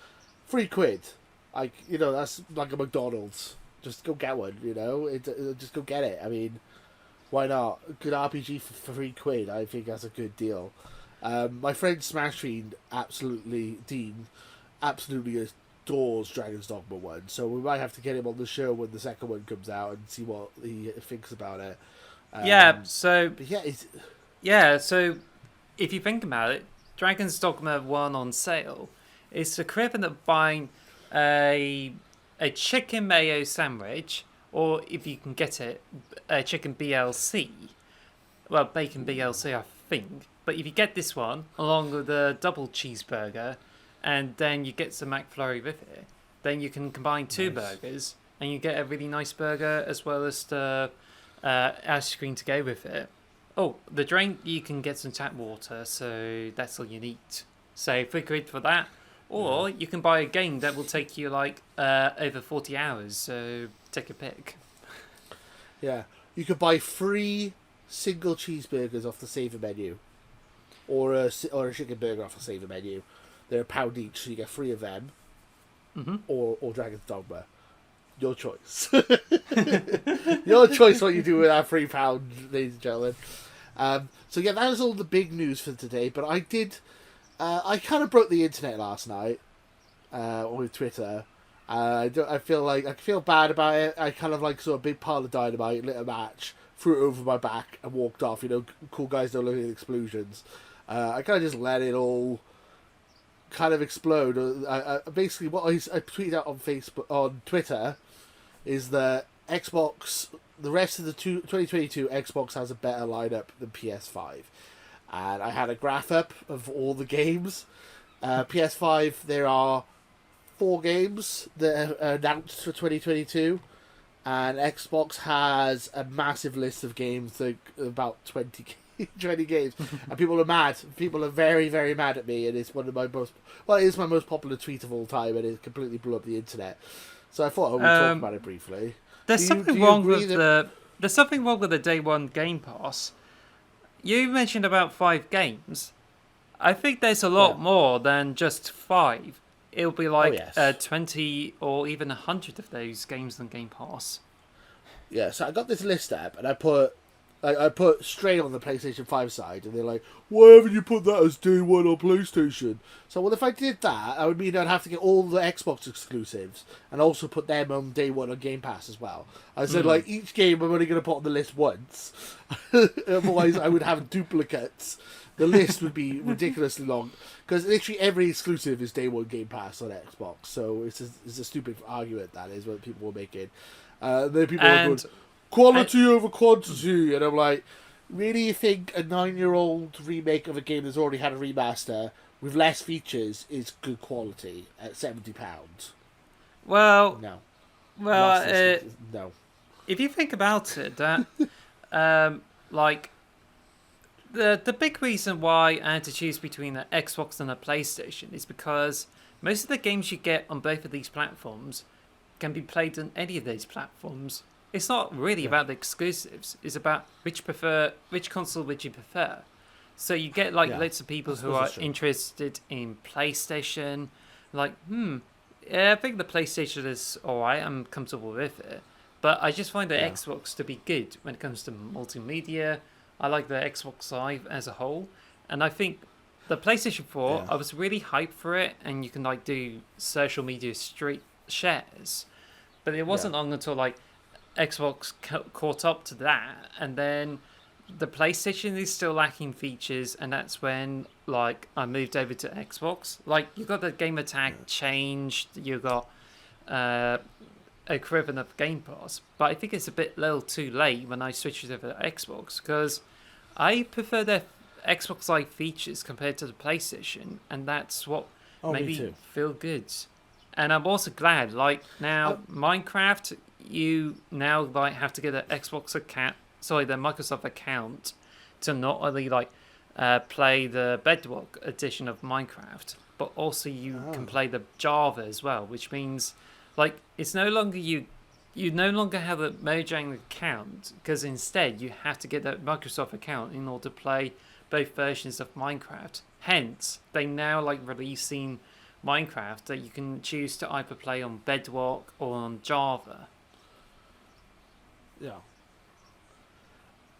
£3. Like that's like a McDonald's. Just go get one. Just go get it. I mean. Why not? Good RPG for £3. I think that's a good deal. My friend Smashfiend Dean absolutely adores Dragon's Dogma 1, so we might have to get him on the show when the second one comes out and see what he thinks about it. So if you think about it, Dragon's Dogma 1 on sale is the equivalent of buying a chicken mayo sandwich, or if you can get it, a chicken BLC. Well, bacon BLC, I think. But if you get this one, along with a double cheeseburger, and then you get some McFlurry with it, then you can combine two burgers, and you get a really nice burger, as well as the ice cream to go with it. Oh, the drink, you can get some tap water, so that's all you need. So £3 for that. Or you can buy a game that will take you like over 40 hours, so take a pick. Yeah, you could buy 3 single cheeseburgers off the saver menu, or a chicken burger off the saver menu. They're £1 each, so you get 3 of them, or Dragon's Dogma. Your choice. Your choice what you do with that £3, ladies and gentlemen. So yeah, that was all the big news for today. But I did. I kind of broke the internet last night with Twitter. I feel bad about it. I kind of saw a big pile of dynamite, lit a match, threw it over my back, and walked off. Cool guys don't look at explosions. I kind of just let it all kind of explode. Basically, what I tweeted out on Twitter is that Xbox, the rest of the 2022 Xbox has a better lineup than PS5. And I had a graph up of all the games. PS5, there are 4 games that are announced for 2022. And Xbox has a massive list of games, like about 20 games. And people are mad. People are very, very mad at me. And it's one of my most... Well, it is my most popular tweet of all time. And it completely blew up the internet. So I thought I would talk about it briefly. There's something wrong with the day one Game Pass. You mentioned about 5 games. I think there's a lot more than just 5. It'll be like 20 or even 100 of those games on Game Pass. Yeah, so I got this list up, and I put Stray on the PlayStation 5 side, and they're like, why haven't you put that as day one on PlayStation? So, well, if I did that, I would mean I'd have to get all the Xbox exclusives, and also put them on day one on Game Pass as well. I said, like, each game I'm only going to put on the list once. Otherwise, I would have duplicates. The list would be ridiculously long, because literally every exclusive is day one Game Pass on Xbox, so it's a stupid argument, that is, what people were making. Then people are going, quality over quantity, and I'm like, really, you think a 9-year-old remake of a game that's already had a remaster with less features is good quality at £70? Well, No. No. If you think about it, that like the big reason why I had to choose between an Xbox and a PlayStation is because most of the games you get on both of these platforms can be played on any of these platforms. It's not really about the exclusives. It's about which console would you prefer. So you get lots of people who are interested in PlayStation. Like, yeah, I think the PlayStation is alright. I'm comfortable with it. But I just find the Xbox to be good when it comes to multimedia. I like the Xbox Live as a whole. And I think the PlayStation 4, I was really hyped for it. And you can do social media street shares. But it wasn't long until Xbox caught up to that, and then the PlayStation is still lacking features, and that's when I moved over to Xbox. You got the gamer tag changed, you got equivalent of Game Pass, but I think it's a little too late when I switched over to Xbox, because I prefer their Xbox Live features compared to the PlayStation, and that's what made me feel good. And I'm also glad, now Minecraft, you now have to get an Xbox account, the Microsoft account, to not only play the Bedrock edition of Minecraft, but also you can play the Java as well, which means it's no longer you no longer have a Mojang account, because instead you have to get a Microsoft account in order to play both versions of Minecraft. Hence, they now releasing Minecraft that you can choose to either play on Bedrock or on Java. Yeah.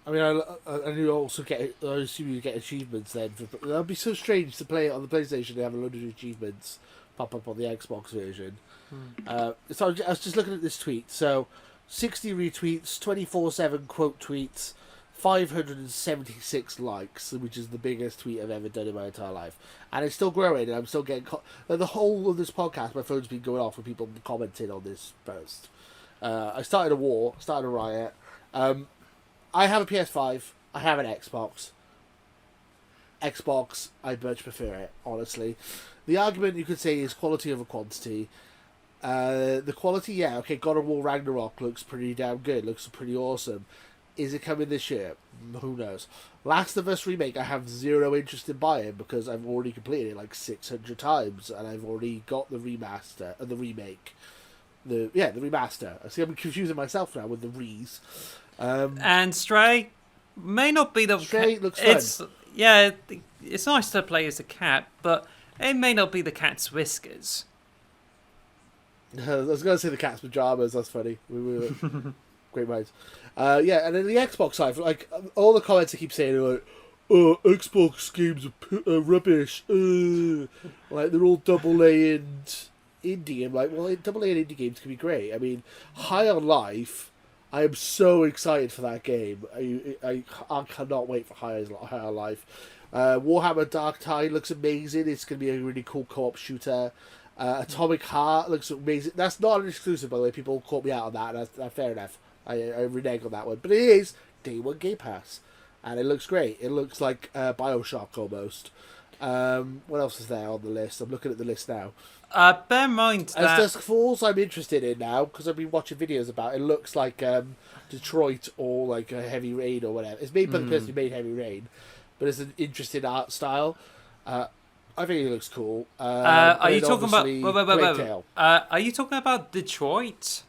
I mean, and you also get, I assume you get achievements then. That would be so strange to play it on the PlayStation and have a load of achievements pop up on the Xbox version. So I was just looking at this tweet. So, 60 retweets, 24/7 quote tweets, 576 likes, which is the biggest tweet I've ever done in my entire life. And it's still growing, and I'm still getting... the whole of this podcast, my phone's been going off with people commenting on this post. I started a war, started a riot. I have a PS5, I have an Xbox. Xbox, I much prefer it, honestly. The argument you could say is quality over quantity. The quality, God of War Ragnarok looks pretty damn good, looks pretty awesome. Is it coming this year? Who knows? Last of Us Remake, I have zero interest in buying because I've already completed it 600 times, and I've already got the remaster, the remake. The remaster. I see I'm confusing myself now with the re's. And Stray may not be the... Stray looks fun. It's nice to play as a cat, but it may not be the cat's whiskers. I was going to say the cat's pajamas, that's funny. We were great minds. And then the Xbox side, all the comments I keep saying are Xbox games are rubbish. They're all double-A and indie. I'm like, well, double-A and indie games can be great. I mean, High on Life, I am so excited for that game. I cannot wait for High on Life. Warhammer Dark Tide looks amazing. It's going to be a really cool co-op shooter. Atomic Heart looks amazing. That's not an exclusive, by the way. People caught me out on that, and that's fair enough. I renege on that one. But it is Day 1 Game Pass. And it looks great. It looks like Bioshock almost. What else is there on the list? I'm looking at the list now. Bear in mind that... As Dusk Falls, I'm interested in now, because I've been watching videos about it. It looks like Detroit or a Heavy Rain or whatever. It's made by the person who made Heavy Rain. But it's an interesting art style. I think it looks cool. Are you talking about... Wait. Are you talking about Detroit?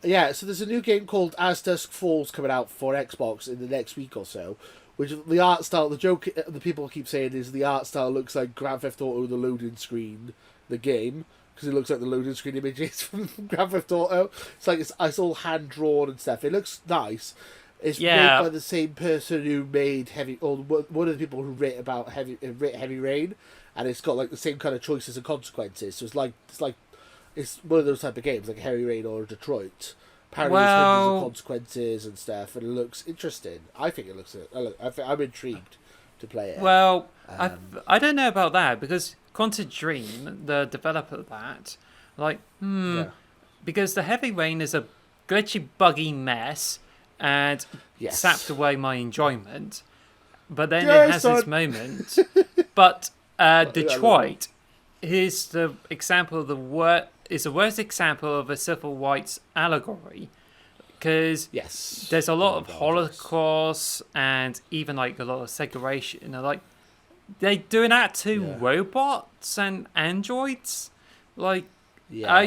Yeah, so there's a new game called As Dusk Falls coming out for Xbox in the next week or so, which the art style, the joke the people keep saying is the art style looks like Grand Theft Auto, the loading screen, the game, because it looks like the loading screen images from Grand Theft Auto. It's like it's all hand drawn and stuff. It looks nice. It's made by the same person who made one of the people who wrote about Heavy Rain, and it's got like the same kind of choices and consequences. So it's one of those type of games like Heavy Rain or Detroit. Apparently, there's hundreds of consequences and stuff, and it looks interesting. I think it looks. I'm intrigued to play it. Well, I don't know about that because Quantum Dream, the developer of that, because the Heavy Rain is a glitchy, buggy mess and sapped away my enjoyment. But then it has its moment. But Detroit is the example of the worst example of a civil rights allegory. Because there's a lot of Holocaust and even like a lot of segregation. And they're doing that to robots and androids. I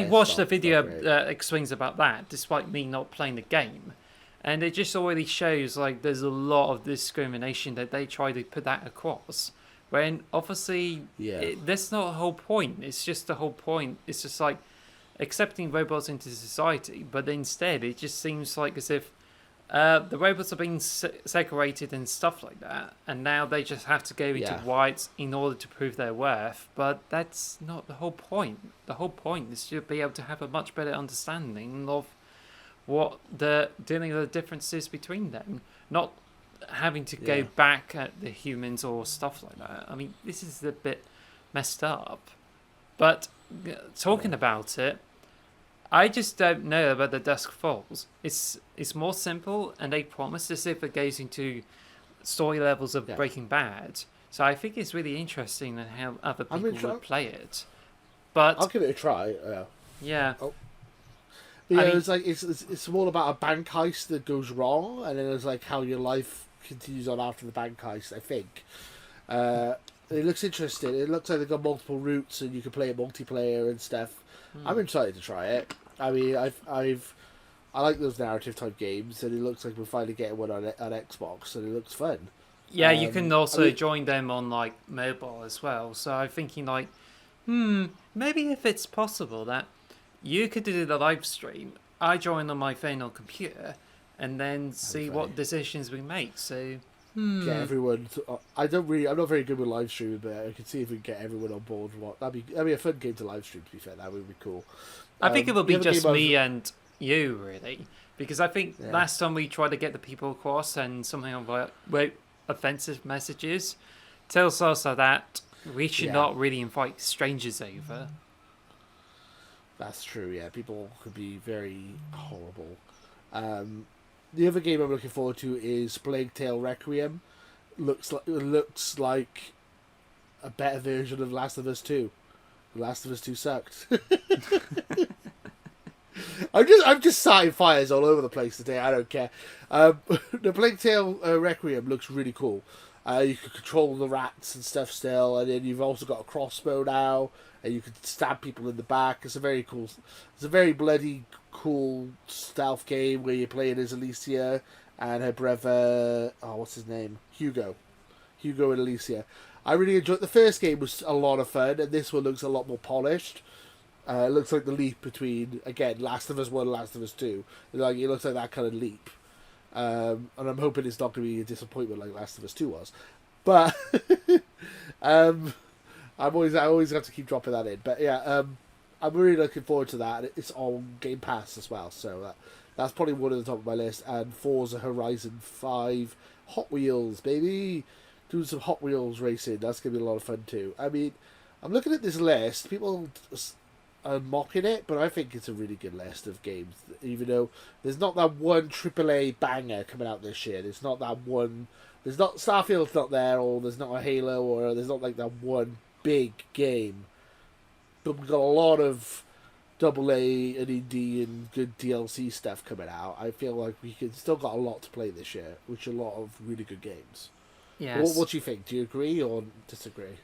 watched a video that explains about that, despite me not playing the game. And it just already shows there's a lot of discrimination that they try to put that across. When obviously that's not the whole point. It's just the whole point. It's just accepting robots into society, but instead it just seems as if the robots are being segregated and stuff like that, and now they just have to go into whites in order to prove their worth. But that's not the whole point. The whole point is to be able to have a much better understanding of what the differences between them, not having to go back at the humans or stuff like that. I mean, this is a bit messed up. But talking about it, I just don't know about the Dusk Falls. It's more simple, and they promise as if it goes into story levels of Breaking Bad. So I think it's really interesting in how other people would play it. But I'll give it a try. Yeah. Oh. It's all about a bank heist that goes wrong, and then it's how your life continues on after the bank heist. I think it looks interesting. It looks like they've got multiple routes, and you can play it multiplayer and stuff. I'm excited to try it. I mean, I like those narrative type games, and it looks like we're finally getting one on Xbox, and it looks fun. Yeah, you can also join them on mobile as well. So I'm thinking maybe if it's possible that you could do the live stream, I join on my phone or computer, and then see what decisions we make. So get everyone. I'm not very good with live streaming, but I can see if we can get everyone on board. That'd be a fun game to live stream. To be fair, that would be cool. I think it will be just me and you, really, because I think last time we tried to get the people across and somehow wrote offensive messages, tells us that we should not really invite strangers over. That's true. Yeah, people could be very horrible. The other game I'm looking forward to is Plague Tale Requiem. Looks like a better version of Last of Us 2. The Last of Us 2 sucked. I'm just starting fires all over the place today. I don't care. The Plague Tale Requiem looks really cool. You can control the rats and stuff still, and then you've also got a crossbow now, and you can stab people in the back. It's a very bloody cool stealth game where you're playing as Alicia and her brother. Oh, what's his name? Hugo and Alicia. I really enjoyed the first game. Was a lot of fun, and this one looks a lot more polished. It looks like the leap between Last of Us 1 and Last of Us 2. It looks like that kind of leap. And I'm hoping it's not going to be a disappointment like Last of Us 2 was. But I always have to keep dropping that in. But I'm really looking forward to that. It's on Game Pass as well, so that's probably one at the top of my list. And Forza Horizon 5 Hot Wheels, baby, doing some Hot Wheels racing. That's going to be a lot of fun too. I mean, I'm looking at this list. People are mocking it, but I think it's a really good list of games. Even though there's not that one AAA banger coming out this year. There's not that one. There's not Starfield's not there, or there's not a Halo, or there's not that one big game. But we've got a lot of AA and indie and good DLC stuff coming out. I feel like we still got a lot to play this year, which are a lot of really good games. Yes. What do you think? Do you agree or disagree?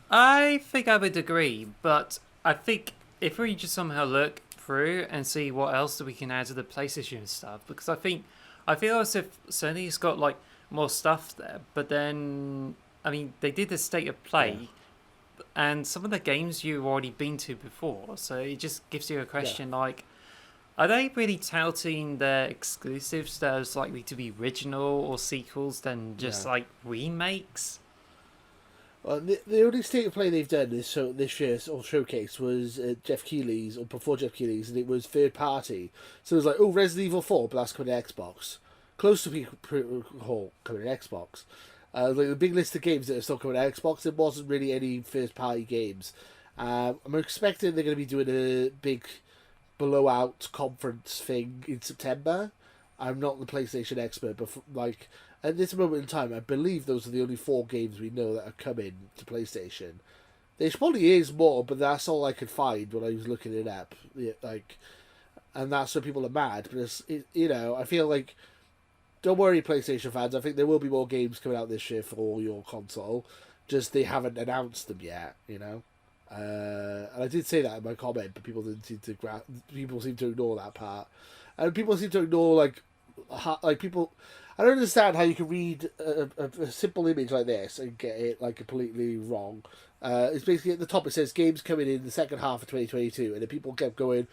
I think I would agree, but I think if we just somehow look through and see what else that we can add to the PlayStation stuff, because I feel as if Sony's got more stuff there, but then I mean they did the State of Play and some of the games you've already been to before. So it just gives you a question like, are they really touting their exclusives that is likely to be original or sequels than just like remakes? Well, the only state of play they've done this year's or showcase was Jeff Keighley's, or before Jeff Keighley's, and it was third party. So it was like, oh, Resident Evil 4, but that's coming to Xbox. Close to Hall coming to Xbox. Like the big list of games that are still coming to Xbox, there wasn't really any first party games. I'm expecting they're going to be doing a big blowout conference thing in September. I'm not the PlayStation expert, but like at this moment in time, I believe those are the only 4 games we know that are coming to PlayStation. There probably is more, but that's all I could find when I was looking it up. Like, and that's why people are mad. But I feel like, don't worry, PlayStation fans. I think there will be more games coming out this year for your console. Just they haven't announced them yet. And I did say that in my comment, but people didn't seem to people seem to ignore that part, and people seem to ignore like people. I don't understand how you can read a simple image like this and get it like completely wrong. It's basically at the top it says games coming in the second half of 2022, and then people kept going,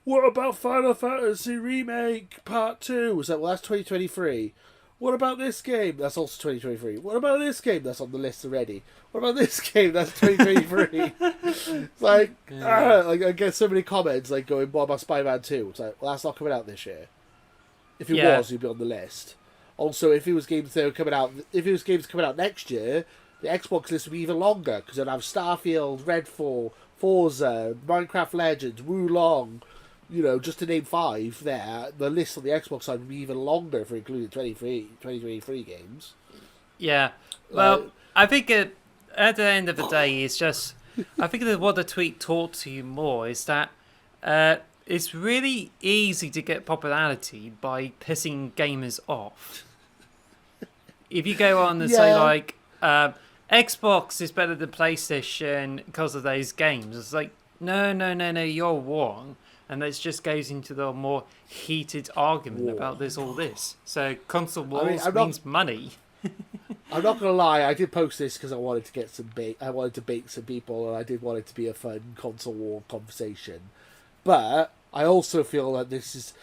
"What about Final Fantasy Remake Part 2?" It's like, well, that's 2023. What about this game? That's also 2023. What about this game? That's on the list already. What about this game? That's 2023. It's like, like I get so many comments like going, "What about Spider-Man 2?" It's like, well, that's not coming out this year. If it was, you'd be on the list. Also, if it was games that were coming out, next year, the Xbox list would be even longer because it'd have Starfield, Redfall, Forza, Minecraft Legends, Wulong. Just to name 5 there, the list on the Xbox side would be even longer if we included 2023 games. Yeah. Well, I think at the end of the day, it's just... I think that what the tweet taught to you more is that it's really easy to get popularity by pissing gamers off. If you go on and say, like, Xbox is better than PlayStation because of those games, it's like, no, you're wrong. And this just goes into the more heated argument about all this. So console wars means money. I'm not gonna lie, I did post this because I wanted to get some bait. I wanted to bait some people, and I did want it to be a fun console war conversation. But I also feel that this is.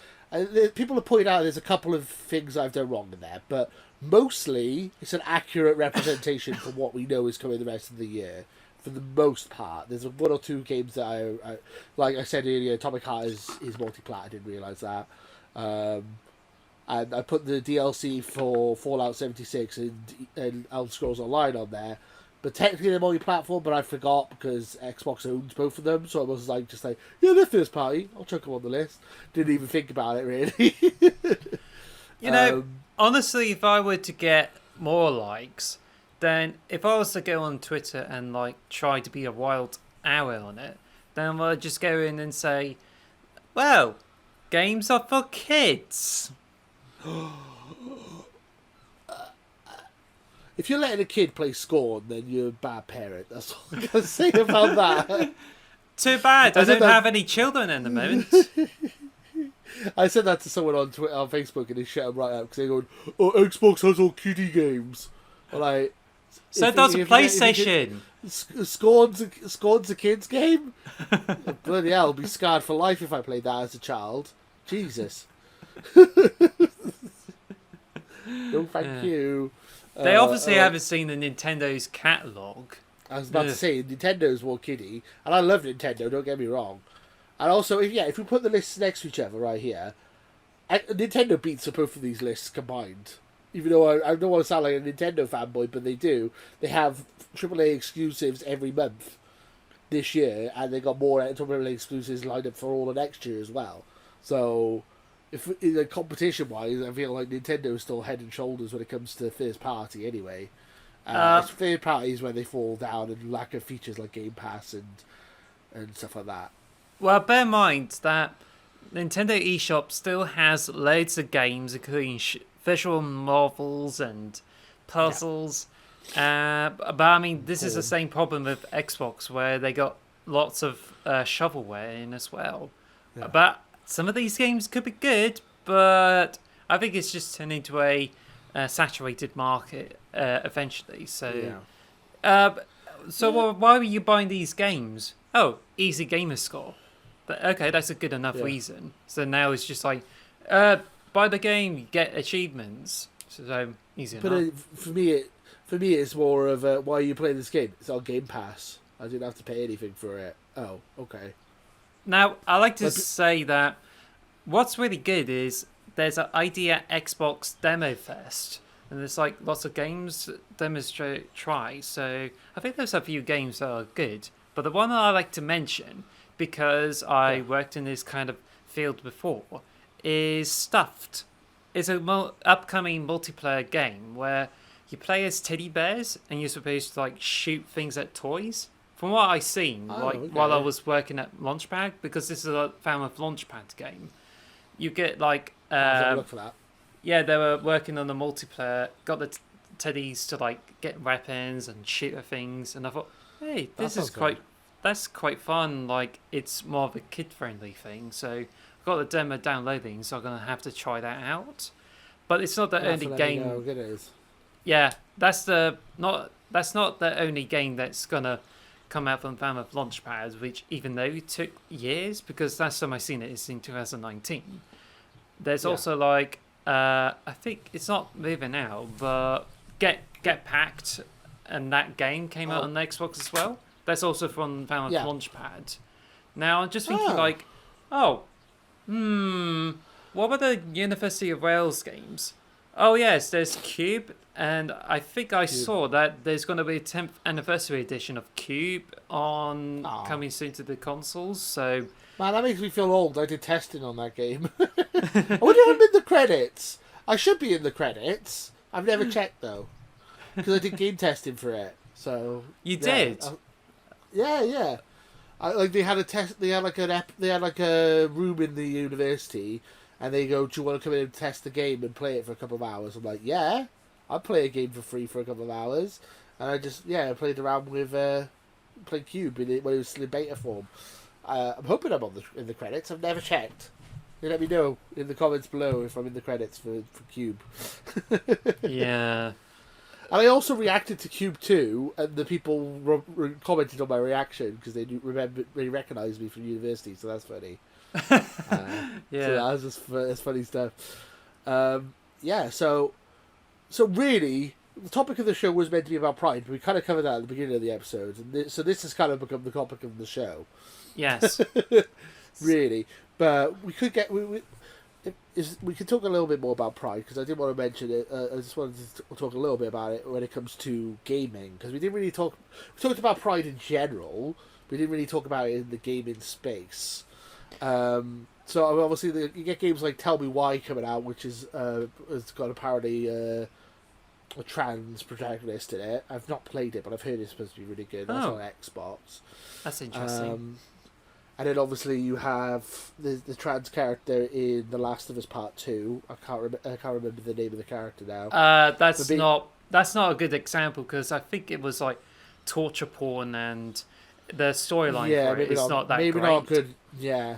People have pointed out there's a couple of things I've done wrong in there, but mostly it's an accurate representation from what we know is coming the rest of the year. For the most part, there's 1 or 2 games that I like I said earlier, Atomic Heart is multi-plat. I didn't realise that. And I put the DLC for Fallout 76 and Elder Scrolls Online on there. But technically they're multi-platform, but I forgot because Xbox owns both of them. So I was like, yeah, they're first party. I'll chuck them on the list. Didn't even think about it, really. Honestly, if I were to get more likes... then if I was to go on Twitter and like try to be a wild owl on it, then I'd just go in and say, well, games are for kids. If you're letting a kid play Scorn, then you're a bad parent. That's all I can say about that. Too bad. I don't have any children at the moment. I said that to someone on Twitter, on Facebook, and they shut them right up because they're going, "Oh, Xbox has all kiddie games." I'm like, so does PlayStation. Scorn's a kid's game? Bloody hell, I'll be scarred for life if I played that as a child. Jesus. No, thank you. They obviously haven't seen the Nintendo's catalogue. I was about to say, Nintendo's more kiddie. And I love Nintendo, don't get me wrong. And also, if we put the lists next to each other right here, Nintendo beats both of these lists combined. Even though I don't want to sound like a Nintendo fanboy, but they do. They have AAA exclusives every month this year, and they got more AAA exclusives lined up for all of next year as well. So, if competition-wise, I feel like Nintendo is still head and shoulders when it comes to first party anyway. It's third parties where they fall down and lack of features like Game Pass and stuff like that. Well, bear in mind that Nintendo eShop still has loads of games, including visual novels and puzzles. Yeah. But I mean, this is the same problem with Xbox, where they got lots of shovelware in as well. Yeah. But some of these games could be good, but I think it's just turned into a saturated market eventually. So, So why were you buying these games? Oh, easy gamer score. Okay, that's a good enough reason. So now it's just like, buy the game, you get achievements. So easy enough. For me, it's more of why are you playing this game? It's on Game Pass. I didn't have to pay anything for it. Oh, okay. Now, I like to say that what's really good is there's an Idea Xbox Demo Fest. And there's like lots of games demonstrate try. So I think there's a few games that are good. But the one that I like to mention, because I worked in this kind of field before, is Stuffed. It's a upcoming multiplayer game where you play as teddy bears and you're supposed to like shoot things at toys. From what I've seen, while I was working at Launchpad, because this is a Falmouth Launchpad game, you get like I'll look for that. Yeah, they were working on the multiplayer, got the teddies to like get weapons and shoot at things, and I thought, hey, that's quite fun. Like, it's more of a kid-friendly thing, so I've got the demo downloading, so I'm gonna have to try that out. But it's not the only game. How good it is. Yeah, that's not the only game that's gonna come out from Falmouth Launchpad, which even though it took years, because last time I seen it is in 2019. There's also like I think it's not moving out, but Get Packed, and that game came out on the Xbox as well. That's also from Falmouth Launchpad. Now I'm just thinking what about the University of Wales games? Oh yes, there's Cube, and I think I saw that there's going to be a 10th anniversary edition of Cube coming soon to the consoles. So man, that makes me feel old. I did testing on that game. I wonder if I'm in the credits. I should be in the credits. I've never checked though, because I did game testing for it. So you did. Yeah. They had a test. They had like a room in the university, and they go, "Do you want to come in and test the game and play it for a couple of hours?" I'm like, "Yeah, I'll play a game for free for a couple of hours." And I just I played around with played Cube when it was still in beta form. I'm hoping I'm in the credits. I've never checked. You let me know in the comments below if I'm in the credits for Cube. Yeah. And I also reacted to Cube 2, and the people commented on my reaction because they recognised me from university, so that's funny. Yeah. So that was that's funny stuff. So really, the topic of the show was meant to be about Pride, but we kind of covered that at the beginning of the episode, and so this has kind of become the topic of the show. Yes. Really, but we could get we could talk a little bit more about Pride, because I did want to mention it. I just wanted to talk a little bit about it when it comes to gaming, because we didn't really talk. We talked about Pride in general. We didn't really talk about it in the gaming space. So obviously you get games like Tell Me Why coming out, which has got apparently a trans protagonist in it. I've not played it, but I've heard it's supposed to be really good. That's on Xbox. That's interesting. And then obviously you have the trans character in The Last of Us Part 2. I can't remember the name of the character now. That's not a good example, because I think it was like torture porn, and the storyline for it is not that great. Maybe not good. Yeah,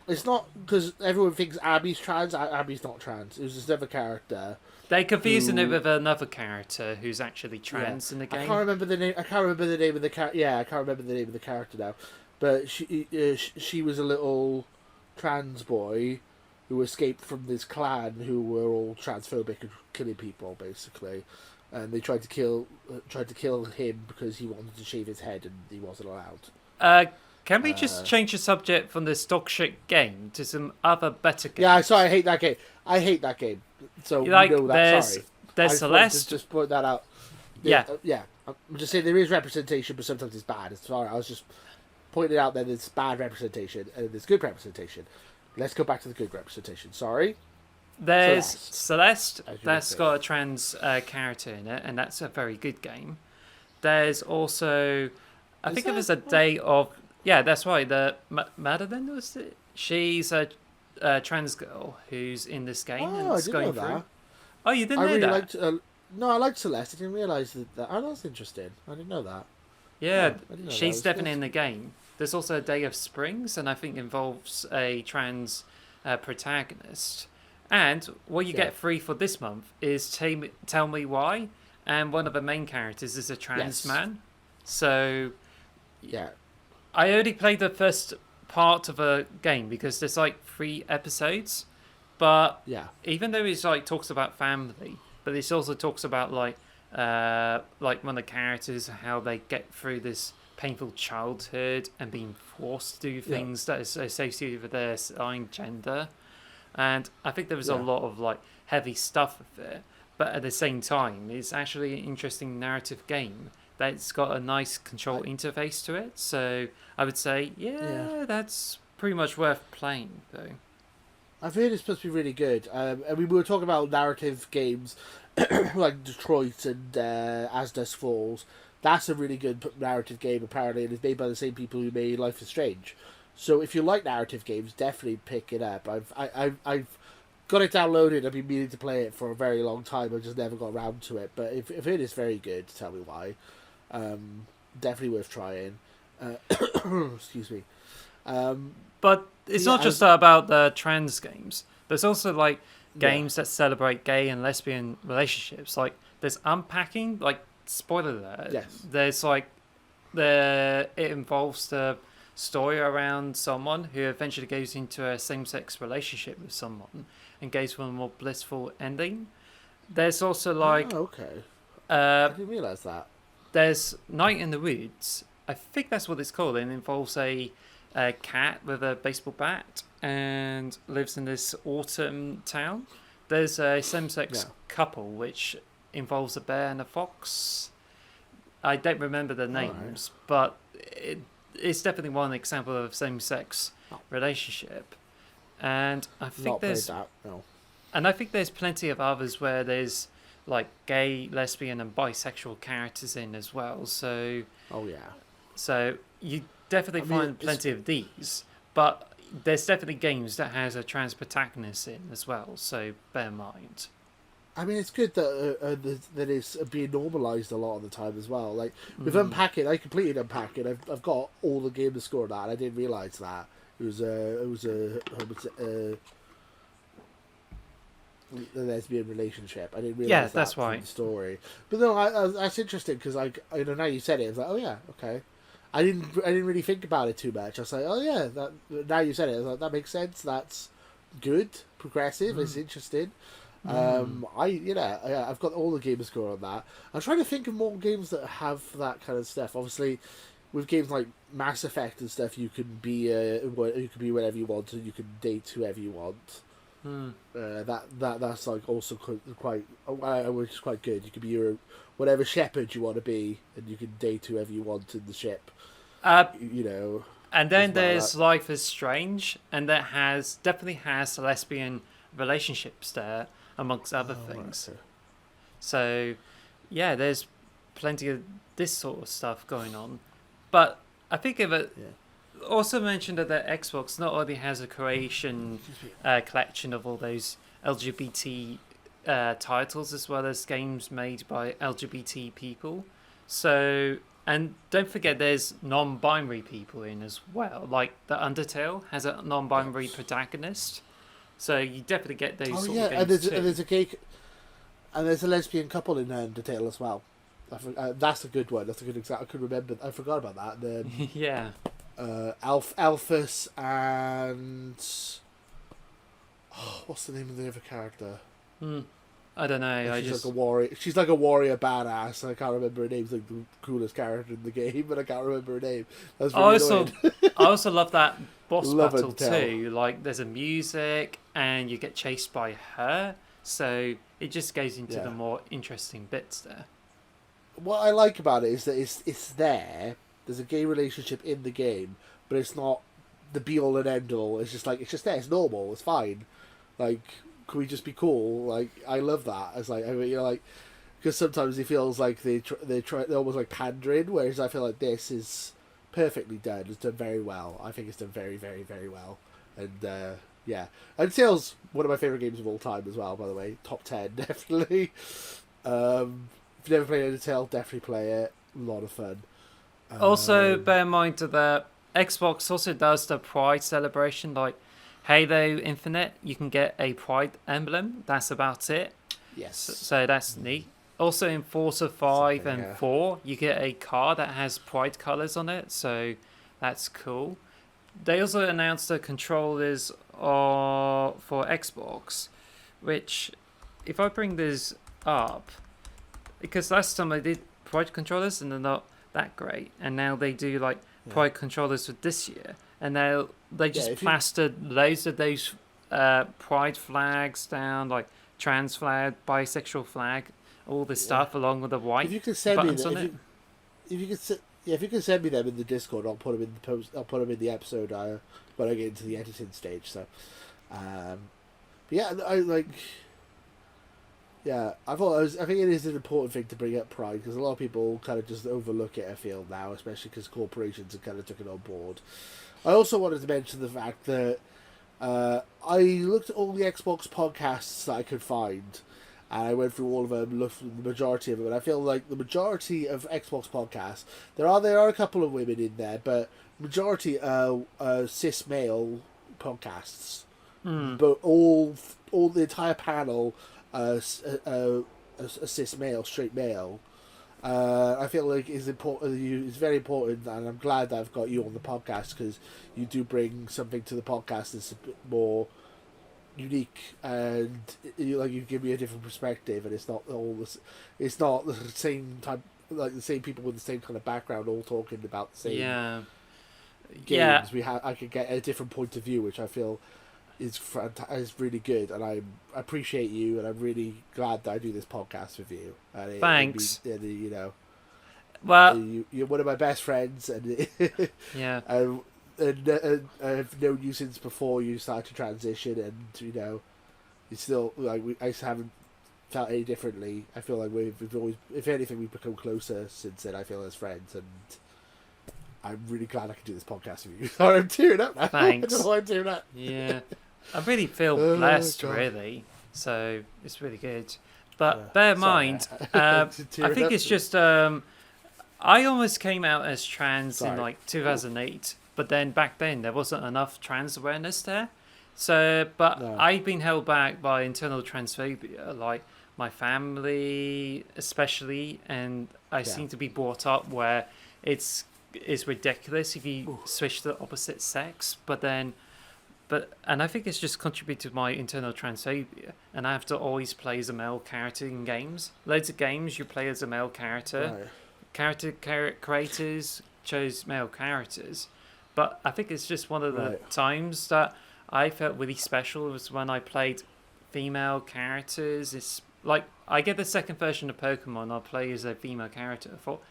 it's not, because everyone thinks Abby's trans. Abby's not trans. It was this other character. They confusing it with another character who's actually trans in the game. I can't remember the name. I can't remember the name of the character. Yeah, I can't remember the name of the character now. But she was a little trans boy who escaped from this clan who were all transphobic and killing people, basically. And they tried to kill him because he wanted to shave his head and he wasn't allowed. Can we just change the subject from this dog shit game to some other better games? Yeah, sorry, I hate that game. So you know that. Sorry, there's Celeste. Just point that out. Yeah. I'm just saying there is representation, but sometimes it's bad. Sorry, I was just pointing out that there's bad representation and there's good representation. Let's go back to the good representation. Sorry. There's Celeste. That's got a trans character in it, and that's a very good game. There's also, I think it was a day of. Yeah, that's right. The Madeline, was it? She's a trans girl who's in this game. Oh, I didn't know that. Oh, you didn't know that? No, I liked Celeste. I didn't realise that. Oh, that's interesting. I didn't know that. Yeah, she's definitely in the game. There's also a Day of Springs, and I think involves a trans protagonist. And what you get free for this month is Tell Me Why, and one of the main characters is a trans man. So Yeah. I only played the first part of a game because there's like 3 episodes. But Yeah. even though it's like talks about family, but this also talks about like one of the characters, how they get through this painful childhood and being forced to do things that is associated with their assigned gender. And I think there was a Yeah. lot of like heavy stuff with it, but at the same time, it's actually an interesting narrative game that's got a nice control interface to it. So I would say, Yeah. yeah, that's pretty much worth playing though. I've heard it's supposed to be really good. I mean, we were talking about narrative games like Detroit and As Dusk Falls. That's a really good narrative game, apparently, and it's made by the same people who made Life is Strange. So if you like narrative games, definitely pick it up. I've got it downloaded. I've been meaning to play it for a very long time. I just never got around to it. But if it is very good, tell me why. Definitely worth trying. Excuse me. But it's Yeah, not just about the trans games. There's also like games that celebrate gay and lesbian relationships. Like there's Unpacking. Like spoiler alert. Yes. There's like it involves the story around someone who eventually goes into a same-sex relationship with someone and goes for a more blissful ending. There's also like okay. I didn't realize that. there's Night in the Woods. I think that's what it's called. And it involves a cat with a baseball bat and lives in this autumn town. There's a same-sex couple which involves a bear and a fox. I don't remember the names, but it's definitely one example of same-sex relationship. And I think I think there's plenty of others where there's like gay, lesbian, and bisexual characters in as well. So so you definitely find plenty of these, but there's definitely games that has a trans protagonist in as well. So bear in mind. I mean, it's good that that it's being normalised a lot of the time as well. Like with Unpacking, I completed Unpacking. I've got all the game to score on that. And I didn't realise that it was a lesbian relationship. I didn't realise that's that right. the story. But no, that's interesting because now you said it. I was like, oh yeah, okay. I didn't really think about it too much. I was like, oh yeah, that now you said it. I was like, that makes sense. That's good, progressive. It's interesting. I've got all the game score on that. I'm trying to think of more games that have that kind of stuff. Obviously, with games like Mass Effect and stuff, you can be whatever you want, and you can date whoever you want. That's like also quite, which is quite good. You can be your whatever shepherd you want to be, and you can date whoever you want in the ship. And then there's Life is Strange, and that definitely has lesbian relationships there, amongst other things. Right. So, yeah, there's plenty of this sort of stuff going on. But I think of it. Also mentioned that the Xbox not only has a creation collection of all those LGBT titles, as well as games made by LGBT people. So, and don't forget, there's non-binary people in as well. Like the Undertale has a non-binary protagonist. So you definitely get those sort of games too. And there's a gay, and there's a lesbian couple in Undertale as well. That's a good one. That's a good example. I could remember. I forgot about that. Yeah. Alphys and what's the name of the other character? I don't know. She's like a warrior. She's like a warrior badass. And I can't remember her name. She's like the coolest character in the game, but I can't remember her name. That's really annoying. I also love that boss battle too. Like there's a music, and you get chased by her, so it just goes into the more interesting bits there. What I like about it is that it's there. There's a gay relationship in the game, but it's not the be all and end all. It's just there. It's normal. It's fine. Like, can we just be cool? Like, I love that. It's like, I mean, because sometimes it feels like they're almost like pandering, whereas I feel like this is perfectly done. It's done very well. I think it's done very, very, very well. And yeah, Undertale's one of my favorite games of all time as well. By the way, top 10 definitely. If you've never played Undertale, definitely play it. A lot of fun. Also, bear in mind that Xbox also does the Pride celebration, like Halo Infinite. You can get a Pride emblem. That's about it. Yes. So that's neat. Also in Forza 5 Something, and yeah. 4, you get a car that has Pride colours on it, so that's cool. They also announced the controllers are for Xbox, which, if I bring this up, because last time I did Pride controllers and they're not that great, and now they do like Yeah. Pride controllers for this year, and now they just if you- plastered loads of those Pride flags down, like trans flag, bisexual flag, all this stuff along with the white If you could send me buttons that, on it. if you could, if you could send me them in the Discord, I'll put them in the post. I'll put them in the episode when I get into the editing stage. So, but yeah, I like. Yeah, I think it is an important thing to bring up pride because a lot of people kind of just overlook it. I feel now, especially because corporations have kind of took it on board. I also wanted to mention the fact that I looked at all the Xbox podcasts that I could find, and I went through all of them, looked through the majority of them, and I feel like the majority of Xbox podcasts, there are a couple of women in there, but majority are cis male podcasts. But all the entire panel a cis male, straight male. I feel like is important. It's very important, and I'm glad that I've got you on the podcast because you do bring something to the podcast that's a bit more unique, and you give me a different perspective, and it's not all this. It's not the same type, like the same people with the same kind of background all talking about the same Yeah. games. Yeah. I could get a different point of view, which I feel is really good, and I appreciate you, and I'm really glad that I do this podcast with you. And Thanks. Well, you're one of my best friends, and yeah. and I've known you since before you started to transition, and you still I haven't felt any differently. I feel like we've always, if anything, we've become closer since then. I feel as friends, and I'm really glad I can do this podcast with you. Sorry, I'm tearing up now. Thanks. I don't know why I'm tearing up. Yeah. I really feel Oh, blessed, God. really. So it's really good. But Yeah. bear in Sorry. mind, I Tearing think up. it's just I almost came out as trans in Sorry. like 2008, but then back then there wasn't enough trans awareness there. So, but No. I've been held back by internal transphobia, like my family especially, and I seem to be brought up where it's ridiculous if you switch to the opposite sex, and I think it's just contributed to my internal transphobia, and I have to always play as a male character in games. Loads of games you play as a male character. Right. Creators chose male characters, but I think it's just one of the Right. times that I felt really special was when I played female characters. It's like I get the second version of Pokemon, I'll play as a female character. I thought,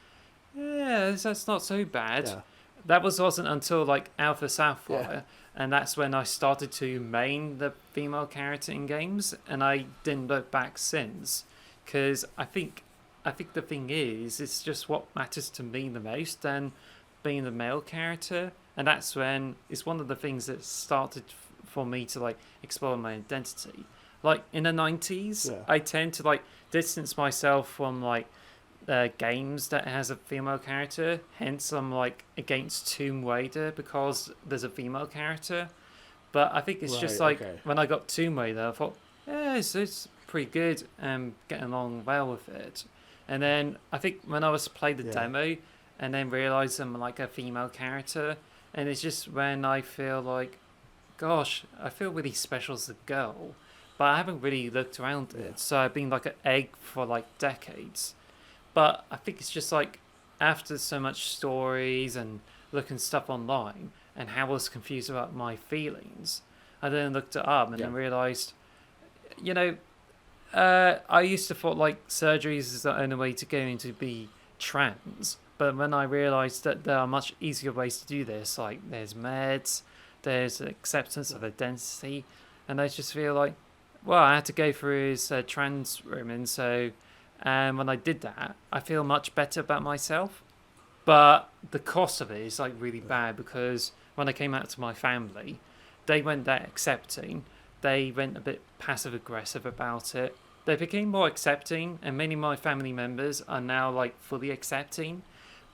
yeah, that's not so bad. Yeah. That wasn't until like Alpha Sapphire, and that's when I started to main the female character in games, and I didn't look back since, because I think the thing is, it's just what matters to me the most than being the male character, and that's when it's one of the things that started for me to like explore my identity. Like in the 90s, I tend to like distance myself from like games that has a female character. Hence, I'm like against Tomb Raider because there's a female character. But I think it's just like when I got Tomb Raider, I thought, yeah, it's pretty good and getting along well with it. And then I think when I was playing the demo and then realised I'm like a female character, and it's just when I feel like, gosh, I feel really special as a girl, but I haven't really looked around it. So I've been like an egg for like decades. But I think it's just like after so much stories and looking stuff online and how I was confused about my feelings, I then looked it up and then realised, I used to thought like surgeries is the only way to go into be trans. But when I realised that there are much easier ways to do this, like there's meds, there's acceptance of identity, and I just feel like, well, I had to go through his trans women, so... And when I did that, I feel much better about myself. But the cost of it is like really bad, because when I came out to my family, they weren't that accepting. They went a bit passive aggressive about it. They became more accepting, and many of my family members are now like fully accepting.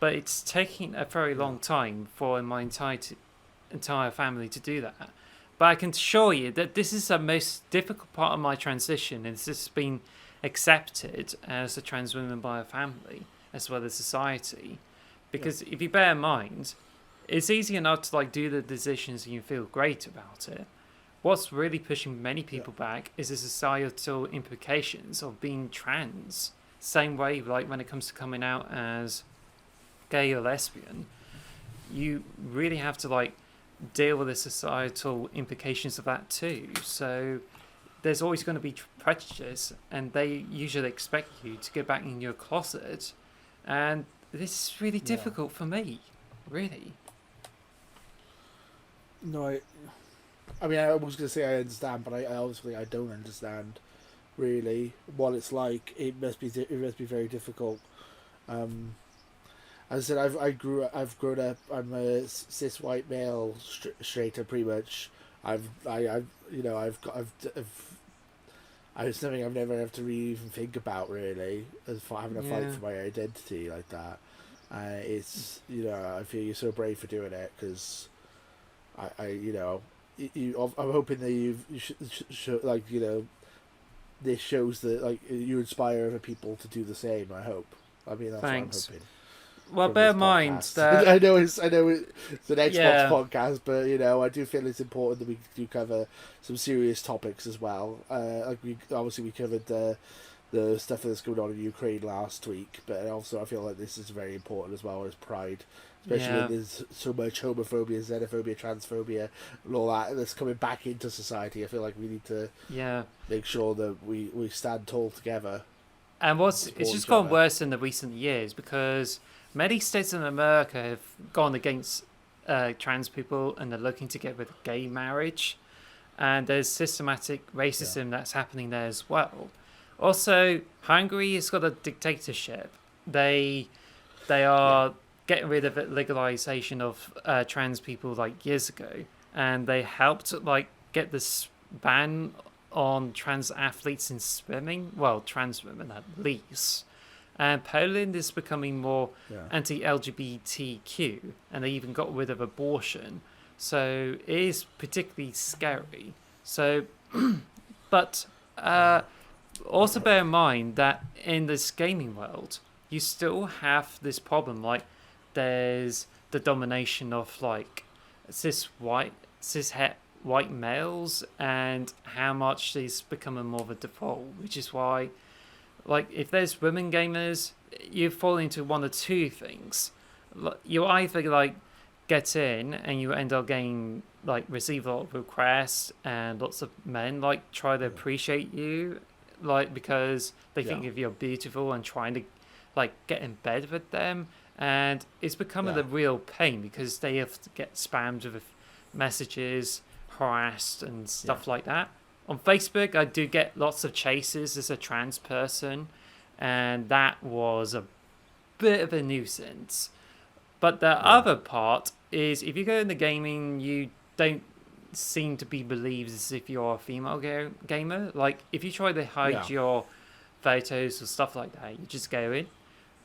But it's taking a very long time for my entire family to do that. But I can assure you that this is the most difficult part of my transition. It's just been accepted as a trans woman by her family as well as society. Because if you bear in mind, it's easy enough to like do the decisions and you feel great about it. What's really pushing many people back is the societal implications of being trans. Same way, like when it comes to coming out as gay or lesbian, you really have to like deal with the societal implications of that too. So there's always going to be prejudice, and they usually expect you to go back in your closet, and this is really difficult for me, really. No, I mean, I was going to say I understand, but I obviously I don't understand really what it's like. It must be very difficult. As I said, I've grown up. I'm a cis white male, straighter pretty much. It's something I've never had to really even think about really, as for having a fight for my identity like that. It's I feel you're so brave for doing it because I'm hoping that you show like this shows that like you inspire other people to do the same. I hope. I mean, that's Thanks. what I'm hoping. Well, bear in mind that I know it's an Xbox podcast, but I do feel it's important that we do cover some serious topics as well. Like we covered the stuff that's going on in Ukraine last week, but also I feel like this is very important as well as Pride, especially when there's so much homophobia, xenophobia, transphobia, and all that's coming back into society. I feel like we need to make sure that we stand tall together. And it's just gone worse in the recent years because many states in America have gone against trans people and they're looking to get rid of gay marriage. And there's systematic racism that's happening there as well. Also, Hungary has got a dictatorship. They are getting rid of legalization of trans people like years ago. And they helped like get this ban on trans athletes in swimming. Well, trans women at least. And Poland is becoming more anti-LGBTQ, and they even got rid of abortion. So it is particularly scary. So, but also bear in mind that in this gaming world, you still have this problem. Like, there's the domination of like cis het white males, and how much these becoming more of a default, which is why. Like, if there's women gamers, you fall into one of two things. You either, like, get in and you end up getting, like, receive a lot of requests and lots of men, like, try to appreciate you, like, because they think if you're beautiful and trying to, like, get in bed with them. And it's becoming a real pain because they have to get spammed with messages, harassed and stuff like that. On Facebook, I do get lots of chases as a trans person, and that was a bit of a nuisance. But the other part is, if you go into gaming, you don't seem to be believed as if you're a female gamer. Like, if you try to hide your photos or stuff like that, you just go in.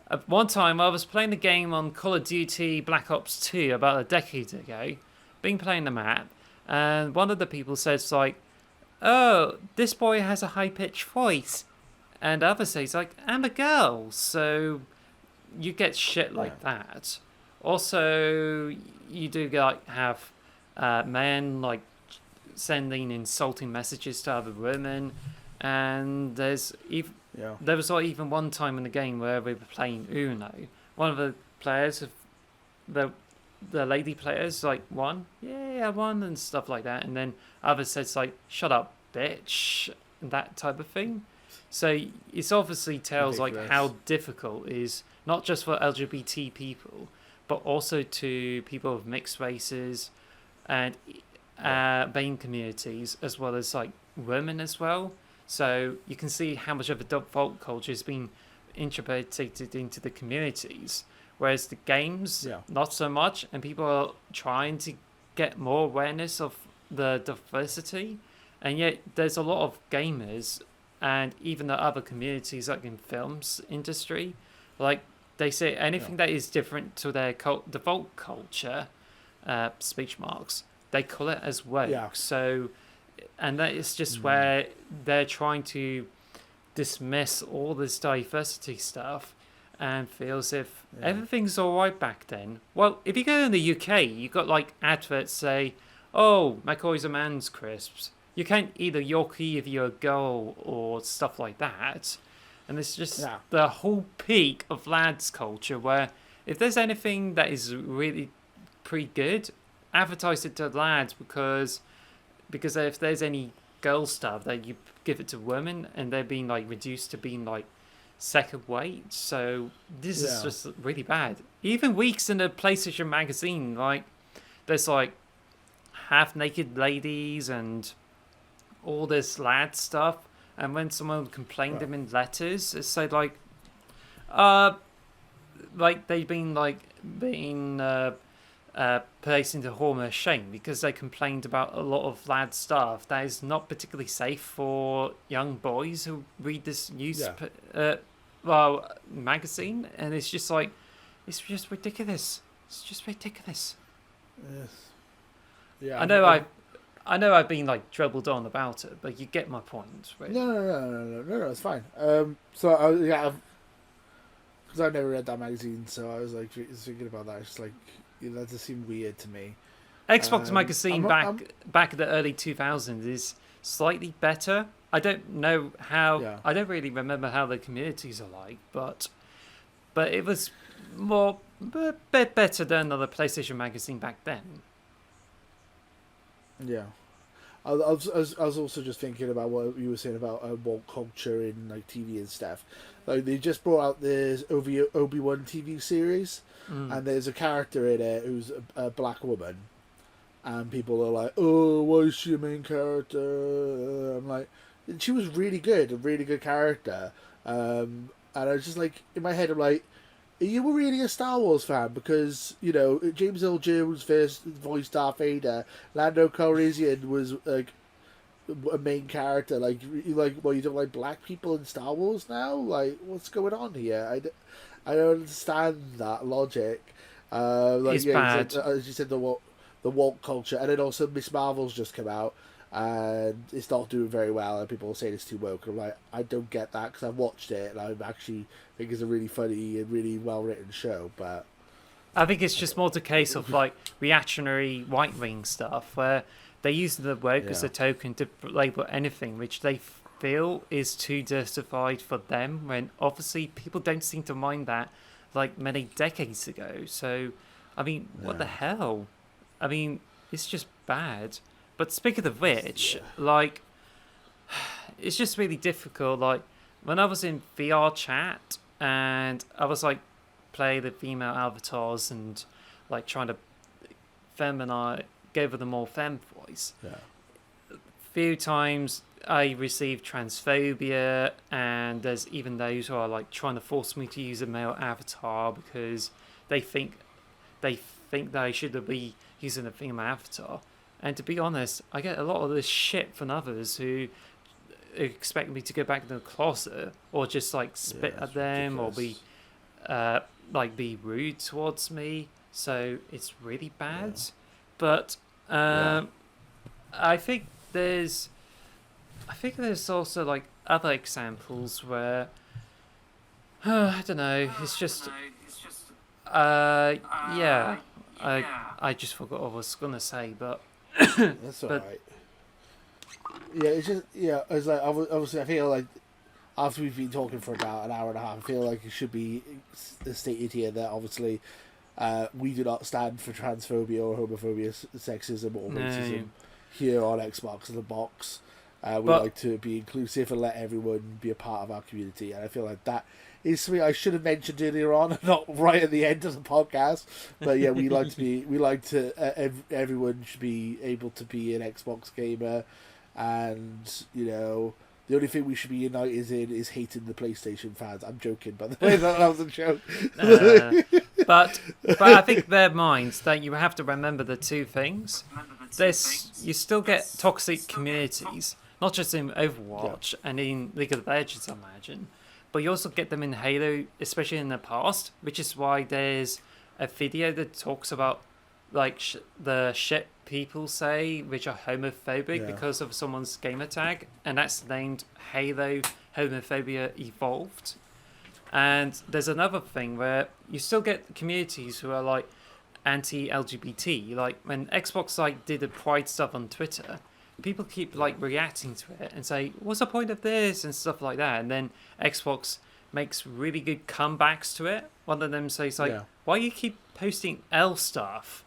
At one time, I was playing the game on Call of Duty Black Ops 2 about a decade ago, been playing the map, and one of the people says, like, oh, this boy has a high-pitched voice. And others say, like, I'm a girl. So you get shit like that. Also, you do like have men like sending insulting messages to other women. And there was like even one time in the game where we were playing Uno. One of the players, the lady players, like, won. Yeah, I won and stuff like that. And then others says, like, shut up, bitch, and that type of thing. So it's obviously tells, like, how difficult it is, not just for LGBT people, but also to people of mixed races and BAME communities, as well as, like, women as well. So you can see how much of a default culture has been integrated into the communities. Whereas the games, not so much, and people are trying to get more awareness of the diversity, and yet there's a lot of gamers and even the other communities, like in films industry, like they say anything that is different to their default culture, speech marks, they call it as woke. So, and that is just where they're trying to dismiss all this diversity stuff and feel as if everything's all right back then. Well, if you go in the UK, you got like adverts say, "Oh, McCoy's a man's crisps. You can't eat a Yorkie if you're a girl," or stuff like that. And it's just the whole peak of lads culture, where if there's anything that is really pretty good, advertise it to lads, because if there's any girl stuff, that you give it to women, and they're being like reduced to being like second weight. So this is just really bad. Even weeks in a PlayStation magazine, like there's like half naked ladies and all this lad stuff, and when someone complained them in letters, it said like they've been placed into home of shame because they complained about a lot of lad stuff that is not particularly safe for young boys who read this magazine, and it's just like, it's just ridiculous. It's just ridiculous. Yes. Yeah. I know I've been like troubled on about it, but you get my point, right? No, it's fine. Because I've never read that magazine, so I was like thinking about that. It's just like, that just seemed weird to me. Xbox magazine back in the early 2000s is slightly better. I don't know how. Yeah. I don't really remember how the communities are like, but it was a bit better than the PlayStation magazine back then. Yeah, I was also just thinking about what you were saying about woke culture in like TV and stuff. Like, they just brought out this Obi-Wan TV series, and there's a character in it who's a black woman, and people are like, "Oh, why is she a main character?" I'm like, she was really good, a really good character, and I was just like, in my head, I'm like, are you really a Star Wars fan? Because, you know, James Earl Jones first voiced Darth Vader. Lando Calrissian was like a main character. Like, you don't like black people in Star Wars now? Like, what's going on here? I don't understand that logic. It's bad. As you said, the woke culture, and then also Miss Marvel's just come out, and it's not doing very well, and people are saying it's too woke. And I'm like, I don't get that, because I've watched it, and I actually think it's a really funny and really well written show. But I think it's just more the case of like reactionary right wing stuff, where they use the woke as a token to label anything which they feel is too justified for them, when obviously people don't seem to mind that like many decades ago. So, I mean, what the hell? I mean, it's just bad. But speaking of which, like, it's just really difficult. Like, when I was in VR chat and I was like play the female avatars and like trying to give them more femme voice. A few times I received transphobia, and there's even those who are like trying to force me to use a male avatar because they think that I should be using a female avatar. And to be honest, I get a lot of this shit from others who expect me to go back to the closet or just like spit at them ridiculous. Or be rude towards me. So it's really bad. But I think there's also like other examples where I don't know. It's just I just forgot what I was gonna say, but. That's alright. Yeah, it's just it's like obviously I feel like after we've been talking for about an hour and a half, I feel like it should be stated here that obviously we do not stand for transphobia or homophobia, sexism or racism here on Xbox in the box. We like to be inclusive and let everyone be a part of our community, and I feel like that is something I should have mentioned earlier on, not right at the end of the podcast. But yeah, everyone should be able to be an Xbox gamer, and you know, the only thing we should be united in is hating the PlayStation fans. I'm joking, by the way, that was a joke. But I think bear in mind that you have to remember the two things. You still get toxic communities, not just in Overwatch and in League of Legends, I imagine. But you also get them in Halo, especially in the past, which is why there's a video that talks about like the shit people say, which are homophobic because of someone's gamer tag, and that's named Halo homophobia evolved. And there's another thing where you still get communities who are like anti-LGBT. Like when Xbox like did the Pride stuff on Twitter, people keep like reacting to it and say, "What's the point of this?" and stuff like that. And then Xbox makes really good comebacks to it. One of them says like, "Why you keep posting L stuff?"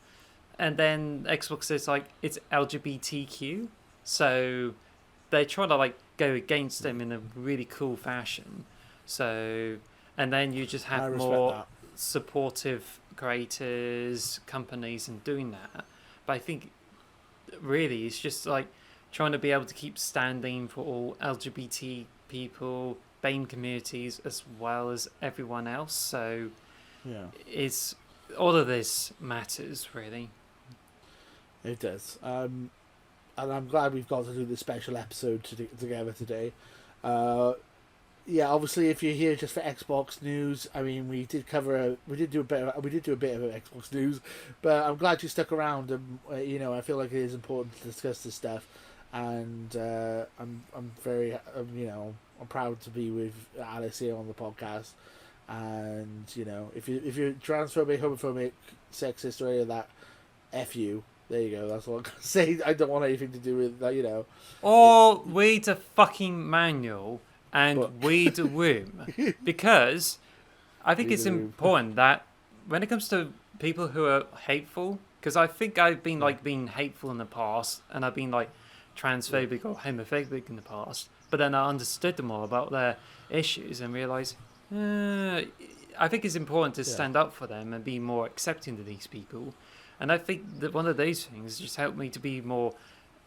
And then Xbox says like, "It's LGBTQ." So they're trying to like go against them in a really cool fashion. So, and then you just have more supportive creators, companies, and doing that. But I think really it's just like trying to be able to keep standing for all LGBT people, BAME communities, as well as everyone else. So, it's all of this matters really. It does. And I'm glad we've got to do this special episode together today. Obviously, if you're here just for Xbox news, I mean, we did do a bit of Xbox news, but I'm glad you stuck around. And I feel like it is important to discuss this stuff, and I'm very, I'm proud to be with Alice here on the podcast. And if you're transphobic, homophobic, sexist, or any of that, F you. There you go. That's all I'm gonna say. I don't want anything to do with that. Or read a fucking manual and read a room, because I think it's important that when it comes to people who are hateful, because I think I've been like being hateful in the past, and I've been like transphobic or homophobic in the past, but then I understood them all about their issues and realised I think it's important to stand up for them and be more accepting to these people. And I think that one of those things just helped me to be more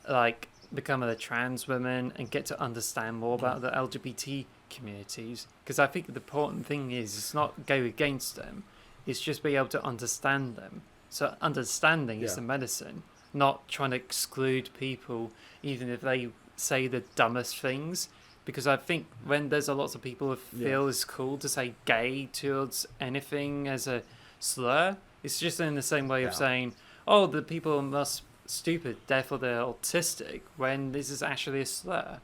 like become a trans woman and get to understand more about the LGBT communities. Because I think the important thing is it's not go against them, it's just be able to understand them. So understanding is the medicine, not trying to exclude people even if they say the dumbest things. Because I think when there's a lot of people who feel it's cool to say gay towards anything as a slur, it's just in the same way of saying, "Oh, the people must stupid, therefore they're autistic," when this is actually a slur.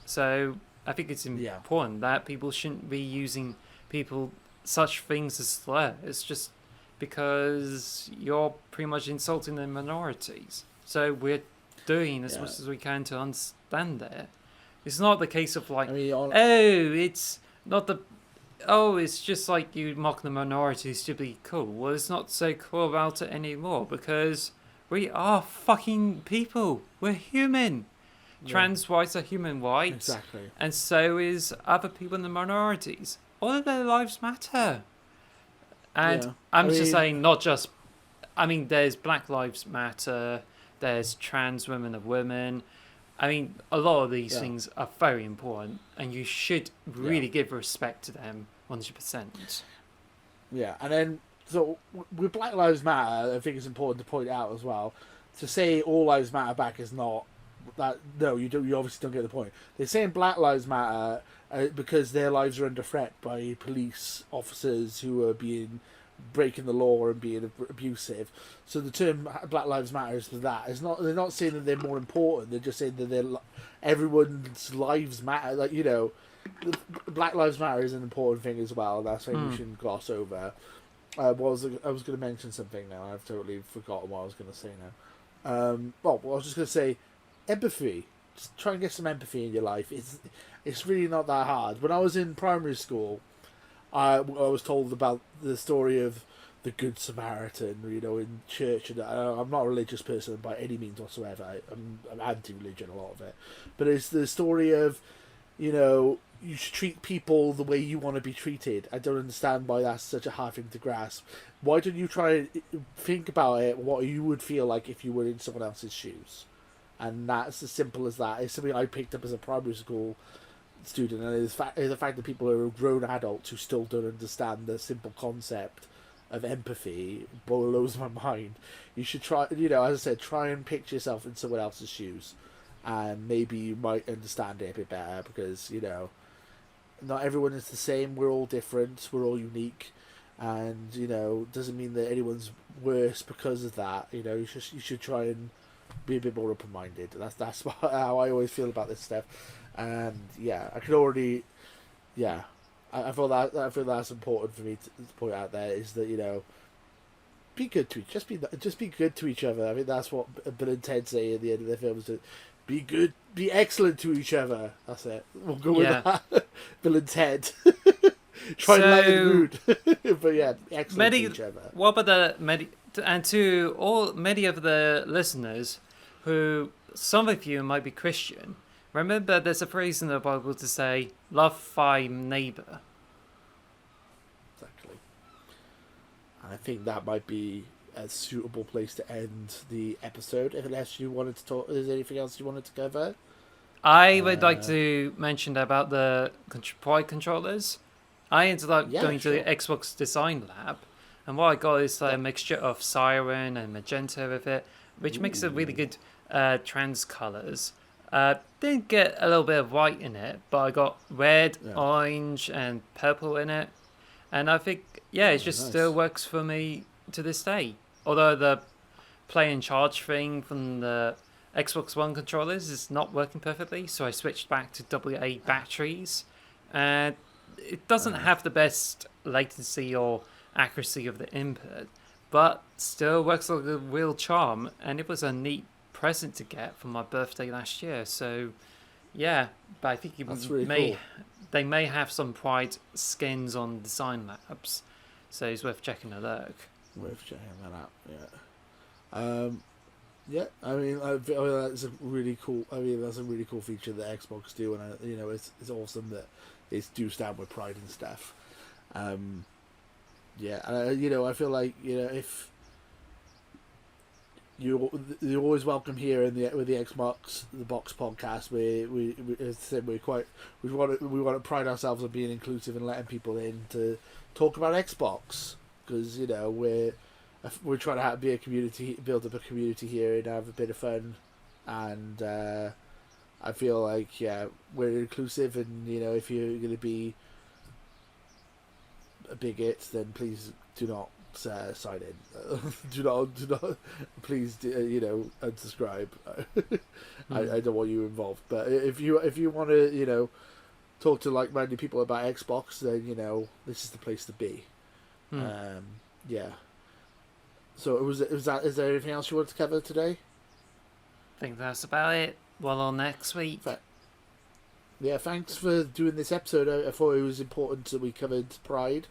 So I think it's important that people shouldn't be using such things as slur. It's just because you're pretty much insulting the minorities. So we're doing as much as we can to understand that. It's not the case of like, it's not the... Oh, it's just like you mock the minorities to be cool. Well, it's not so cool about it anymore because we are fucking people. We're human. Trans whites are human whites. Exactly. And so is other people in the minorities. All of their lives matter. And I'm just saying, not just... I mean, there's Black Lives Matter. There's trans women of women. I mean, a lot of these things are very important, and you should really give respect to them 100%. Yeah, and then, so with Black Lives Matter, I think it's important to point out as well, to say all lives matter back is not that. No, you obviously don't get the point. They're saying Black Lives Matter because their lives are under threat by police officers who are breaking the law and being abusive. So the term Black Lives Matter is for that. It's not. They're not saying that they're more important. They're just saying that everyone's lives matter. Like Black Lives Matter is an important thing as well. That's something we shouldn't gloss over. I was going to mention something now. I've totally forgotten what I was going to say now. I was just going to say empathy. Just try and get some empathy in your life. It's really not that hard. When I was in primary school, I was told about the story of the Good Samaritan, in church. And I'm not a religious person by any means whatsoever. I'm anti-religion, a lot of it. But it's the story of, you should treat people the way you want to be treated. I don't understand why that's such a hard thing to grasp. Why don't you try and think about it, what you would feel like if you were in someone else's shoes? And that's as simple as that. It's something I picked up as a primary school student, and it's the fact that people are grown adults who still don't understand the simple concept of empathy blows my mind. You should try, as I said, try and picture yourself in someone else's shoes, and maybe you might understand it a bit better, because not everyone is the same. We're all different, we're all unique, and doesn't mean that anyone's worse because of that. You should try and be a bit more open-minded. That's how I always feel about this stuff. And yeah, I can already, yeah, I feel that's important for me to point out. There is that, you know, be good to just be good to each other. I mean, that's what Bill and Ted say at the end of the film. Is that be good, be excellent to each other. That's it. We'll go with that. Bill and Ted. Try and lighten the mood. But yeah, excellent to each other. What about and to many of the listeners who, some of you might be Christian, remember there's a phrase in the Bible to say, love thy neighbour. Exactly. And I think that might be a suitable place to end the episode. Unless you wanted to talk, is there anything else you wanted to cover? I would like to mention about the Pride controllers. I ended up going to the Xbox Design Lab, and what I got is a mixture of Siren and Magenta with it, which makes a really good trans colours. Didn't get a little bit of white in it, but I got red, orange, and purple in it. And I think, it just still works for me to this day. Although the play and charge thing from the Xbox One controllers is not working perfectly, so I switched back to AA batteries. And it doesn't have the best latency or accuracy of the input, but still works like a real charm. And it was a neat present to get for my birthday last year. So, yeah, but I think they may have some Pride skins on Design Labs, so it's worth checking a look. Worth checking that out, yeah. I mean, that's a really cool. I mean, that's a really cool feature that Xbox do, and you know, it's awesome that they do stand with Pride and stuff. Yeah, and you know, I feel like, you know, if you're always welcome here with the Xbox the Box podcast. We as I said, we want to pride ourselves on being inclusive and letting people in to talk about Xbox, because, you know, we're trying to be a community, build up a community here and have a bit of fun, and I feel like we're inclusive, and, you know, if you're going to be a bigot, then please do not sign in. do not please you know, unsubscribe. I don't want you involved, but if you want to, you know, talk to like-minded people about Xbox, then, you know, this is the place to be. Yeah. So is there anything else you want to cover today? I think that's about it. Well, on next week. Yeah, thanks for doing this episode. I thought it was important that we covered Pride,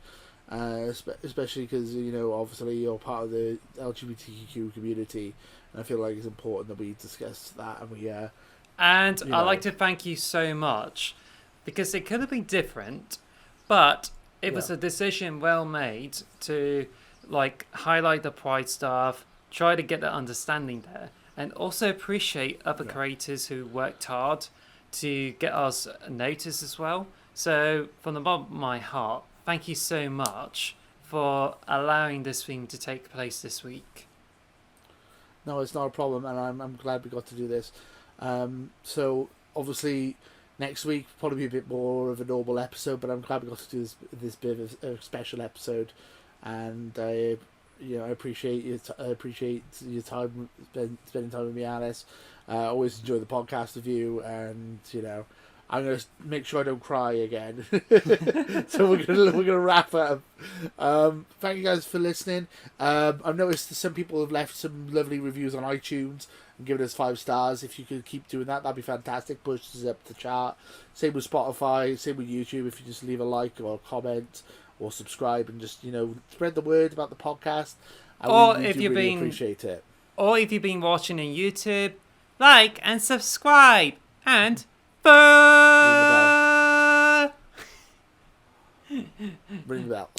especially because, you know, obviously you're part of the LGBTQ community, and I feel like it's important that we discuss that, and we and I'd like to thank you so much, because it could have been different, but it was a decision well made to, like, highlight the Pride stuff, try to get the understanding there, and also appreciate other creators who worked hard to get us noticed as well. So from the bottom of my heart, thank you so much for allowing this thing to take place this week. No, it's not a problem, and I'm glad we got to do this. So obviously next week probably be a bit more of a normal episode, but I'm glad we got to do this bit of a special episode, and I appreciate your time spending time with me, Alice. I always enjoy the podcast with you, and, you know, I'm gonna make sure I don't cry again. So we're gonna wrap up. Thank you guys for listening. I've noticed that some people have left some lovely reviews on iTunes and given us 5 stars. If you could keep doing that, that'd be fantastic. Pushes us up the chart. Same with Spotify. Same with YouTube. If you just leave a like or a comment or subscribe, and just, you know, spread the word about the podcast. We really appreciate it. Or if you've been watching on YouTube, like and subscribe and ring the bell.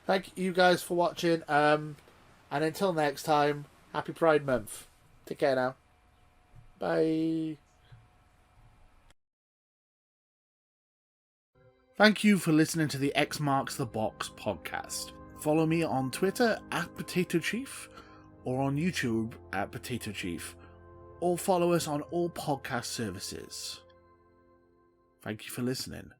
Thank you guys for watching. And until next time, happy Pride Month. Take care now. Bye. Thank you for listening to the X Marks the Box podcast. Follow me on Twitter @PotatoChief, or on YouTube @PotatoChief, or follow us on all podcast services. Thank you for listening.